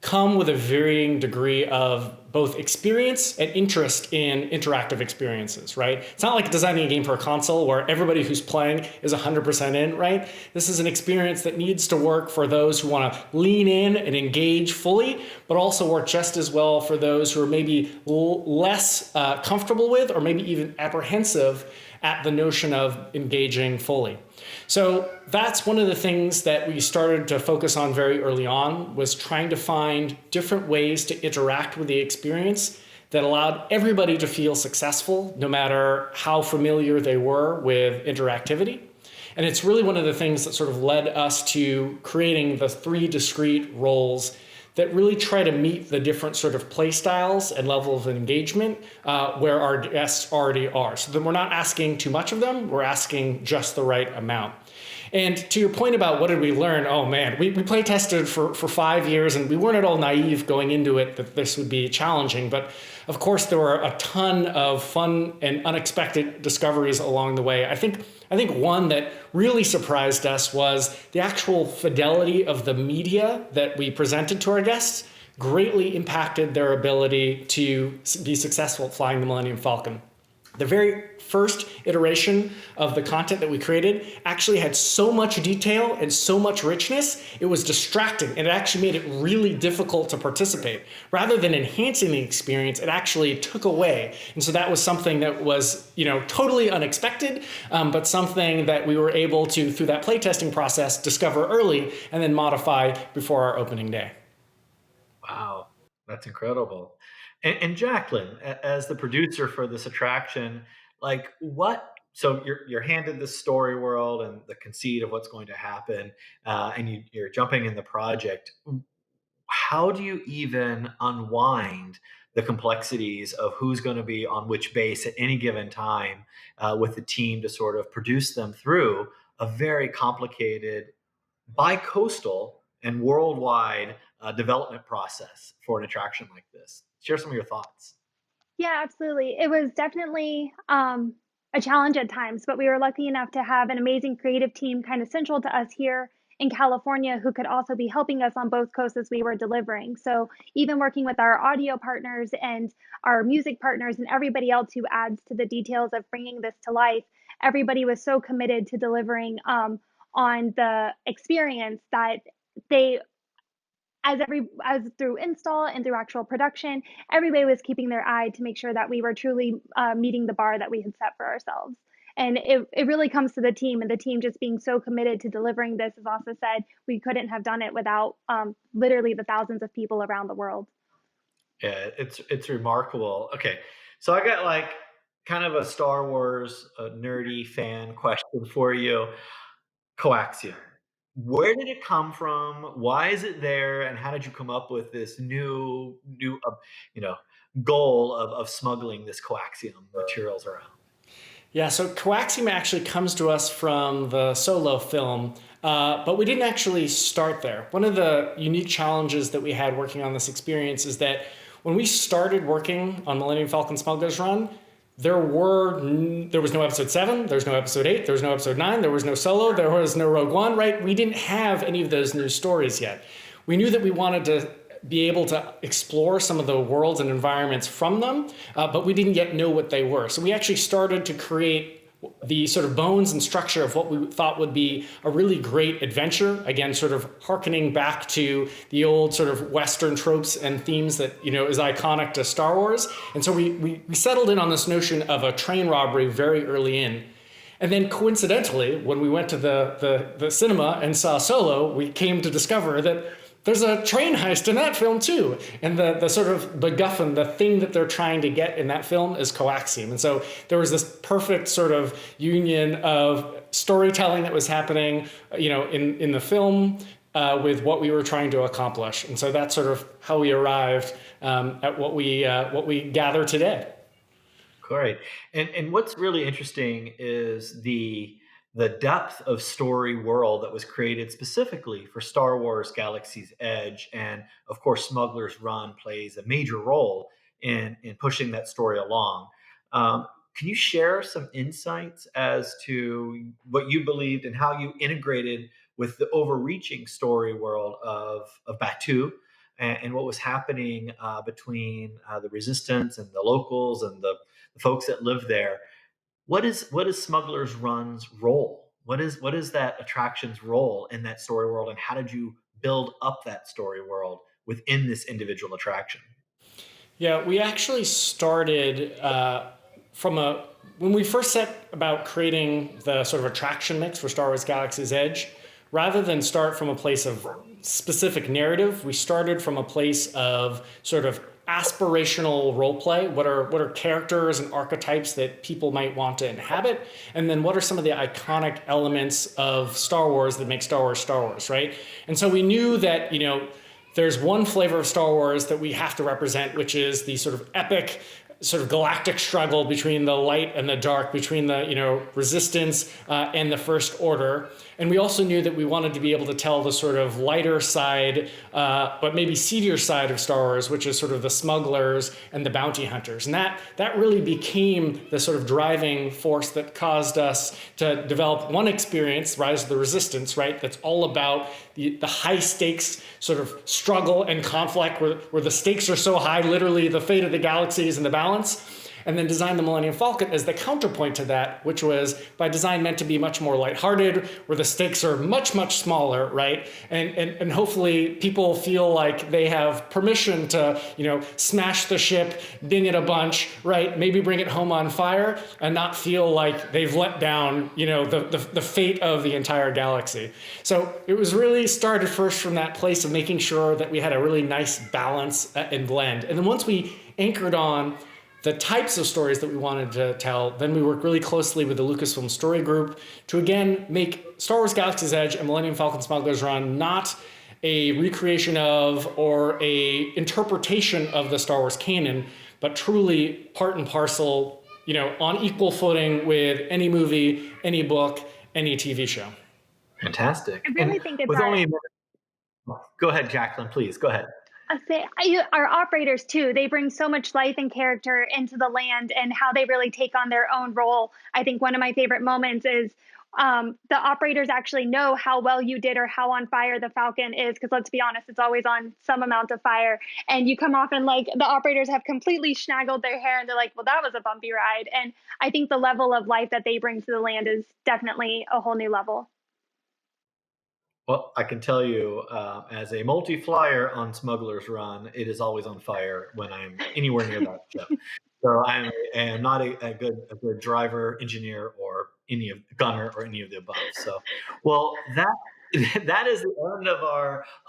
come with a varying degree of both experience and interest in interactive experiences, right? It's not like designing a game for a console where everybody who's playing is 100% in, right? This is an experience that needs to work for those who want to lean in and engage fully, but also work just as well for those who are maybe less comfortable with or maybe even apprehensive at the notion of engaging fully. So that's one of the things that we started to focus on very early on, was trying to find different ways to interact with the experience that allowed everybody to feel successful, no matter how familiar they were with interactivity. And it's really one of the things that sort of led us to creating the 3 discrete roles that really try to meet the different sort of play styles and level of engagement where our guests already are. So then we're not asking too much of them, we're asking just the right amount. And to your point about what did we learn, oh man, we play tested for 5 years and we weren't at all naive going into it that this would be challenging. But of course, there were a ton of fun and unexpected discoveries along the way. I think one that really surprised us was the actual fidelity of the media that we presented to our guests greatly impacted their ability to be successful at flying the Millennium Falcon. The very first iteration of the content that we created actually had so much detail and so much richness, it was distracting, and it actually made it really difficult to participate. Rather than enhancing the experience, it actually took away. And so that was something that was, totally unexpected, but something that we were able to, through that playtesting process, discover early and then modify before our opening day. Wow, that's incredible. And Jacqueline, as the producer for this attraction, so you're handed this story world and the conceit of what's going to happen, and you're jumping in the project. How do you even unwind the complexities of who's going to be on which base at any given time with the team to sort of produce them through a very complicated bi-coastal and worldwide development process for an attraction like this? Share some of your thoughts. Yeah, absolutely. It was definitely a challenge at times, but we were lucky enough to have an amazing creative team kind of central to us here in California who could also be helping us on both coasts as we were delivering. So even working with our audio partners and our music partners and everybody else who adds to the details of bringing this to life, everybody was so committed to delivering on the experience that they, as through install and through actual production, everybody was keeping their eye to make sure that we were truly meeting the bar that we had set for ourselves. And it really comes to the team, and the team just being so committed to delivering this. As also said, we couldn't have done it without literally the thousands of people around the world. Yeah, it's remarkable. Okay, so I got kind of a Star Wars nerdy fan question for you. Coaxium. Where did it come from? Why is it there? And how did you come up with this new goal of smuggling this coaxium materials around? Yeah, so coaxium actually comes to us from the Solo film, but we didn't actually start there. One of the unique challenges that we had working on this experience is that when we started working on Millennium Falcon Smugglers Run, there was no episode 7, there was no episode 8, there was no episode 9, there was no Solo, there was no Rogue One, right? We didn't have any of those new stories yet. We knew that we wanted to be able to explore some of the worlds and environments from them, but we didn't yet know what they were. So we actually started to create the sort of bones and structure of what we thought would be a really great adventure. Again, sort of hearkening back to the old sort of Western tropes and themes that, is iconic to Star Wars. And so we settled in on this notion of a train robbery very early in. And then coincidentally, when we went to the cinema and saw Solo, we came to discover that there's a train heist in that film too. And the sort of MacGuffin, the thing that they're trying to get in that film is coaxium. And so there was this perfect sort of union of storytelling that was happening, in the film with what we were trying to accomplish. And so that's sort of how we arrived at what we gather today. Great. And what's really interesting is the depth of story world that was created specifically for Star Wars Galaxy's Edge. And of course, Smugglers Run plays a major role in pushing that story along. Can you share some insights as to what you believed and how you integrated with the overreaching story world of Batuu and what was happening between the resistance and the locals and the folks that live there? What is Smugglers Run's role? What is that attraction's role in that story world, and how did you build up that story world within this individual attraction? Yeah, we actually started when we first set about creating the sort of attraction mix for Star Wars Galaxy's Edge. Rather than start from a place of specific narrative, we started from a place of sort of aspirational role play. What are characters and archetypes that people might want to inhabit? And then what are some of the iconic elements of Star Wars that make Star Wars, right? And so we knew that, there's one flavor of Star Wars that we have to represent, which is the sort of epic sort of galactic struggle between the light and the dark, between the resistance and the First Order. And we also knew that we wanted to be able to tell the sort of lighter side, but maybe seedier side of Star Wars, which is sort of the smugglers and the bounty hunters. And that really became the sort of driving force that caused us to develop one experience, Rise of the Resistance, right? That's all about the high stakes sort of struggle and conflict where the stakes are so high, literally the fate of the galaxy is in the balance. And then design the Millennium Falcon as the counterpoint to that, which was by design meant to be much more lighthearted, where the stakes are much, much smaller, right? And hopefully people feel like they have permission to, smash the ship, ding it a bunch, right? Maybe bring it home on fire and not feel like they've let down, the fate of the entire galaxy. So it was really started first from that place of making sure that we had a really nice balance and blend. And then once we anchored on the types of stories that we wanted to tell, then we worked really closely with the Lucasfilm Story Group to again make Star Wars Galaxy's Edge and Millennium Falcon Smugglers Run not a recreation of or a interpretation of the Star Wars canon, but truly part and parcel, on equal footing with any movie, any book, any TV show. Fantastic. I really think it's Go ahead, Jacqueline, please. Go ahead. Our operators too, they bring so much life and character into the land and how they really take on their own role. I think one of my favorite moments is the operators actually know how well you did or how on fire the Falcon is, because let's be honest, it's always on some amount of fire. And you come off and the operators have completely snaggled their hair and they're like, well, that was a bumpy ride. And I think the level of life that they bring to the land is definitely a whole new level. Well, I can tell you, as a multi-flyer on Smugglers Run, it is always on fire when I'm anywhere near that ship. So I am not a good driver, engineer, or gunner, or any of the above. So, well, that is the end of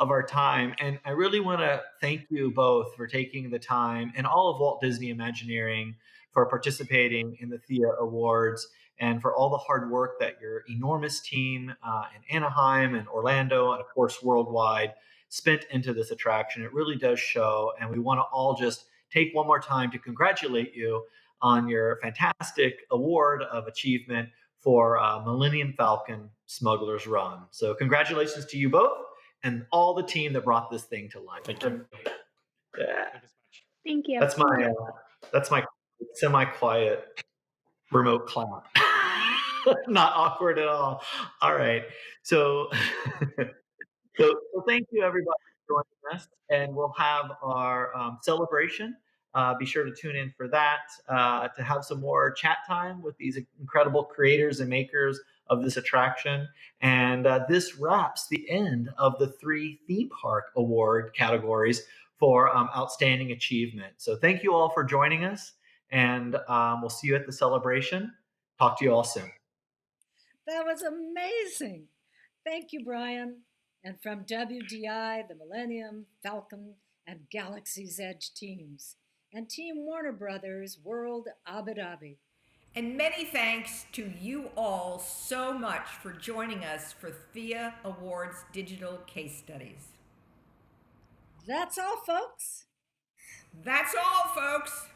our time, and I really want to thank you both for taking the time, and all of Walt Disney Imagineering for participating in the Thea Awards, and for all the hard work that your enormous team in Anaheim and Orlando, and of course worldwide, spent into this attraction. It really does show, and we want to all just take one more time to congratulate you on your fantastic award of achievement for Millennium Falcon Smugglers Run. So congratulations to you both and all the team that brought this thing to life. Thank you. Yeah. Thank you. That's my semi-quiet remote clap. Not awkward at all. All right. So thank you everybody for joining us, and we'll have our celebration Be sure to tune in for that to have some more chat time with these incredible creators and makers of this attraction. And this wraps the end of the 3 theme park award categories for outstanding achievement. So thank you all for joining us, and we'll see you at the celebration. Talk to you all soon. That was amazing. Thank you, Brian. And from WDI, the Millennium, Falcon, and Galaxy's Edge teams, and Team Warner Brothers World Abu Dhabi. And many thanks to you all so much for joining us for Thea Awards Digital Case Studies. That's all, folks. That's all, folks.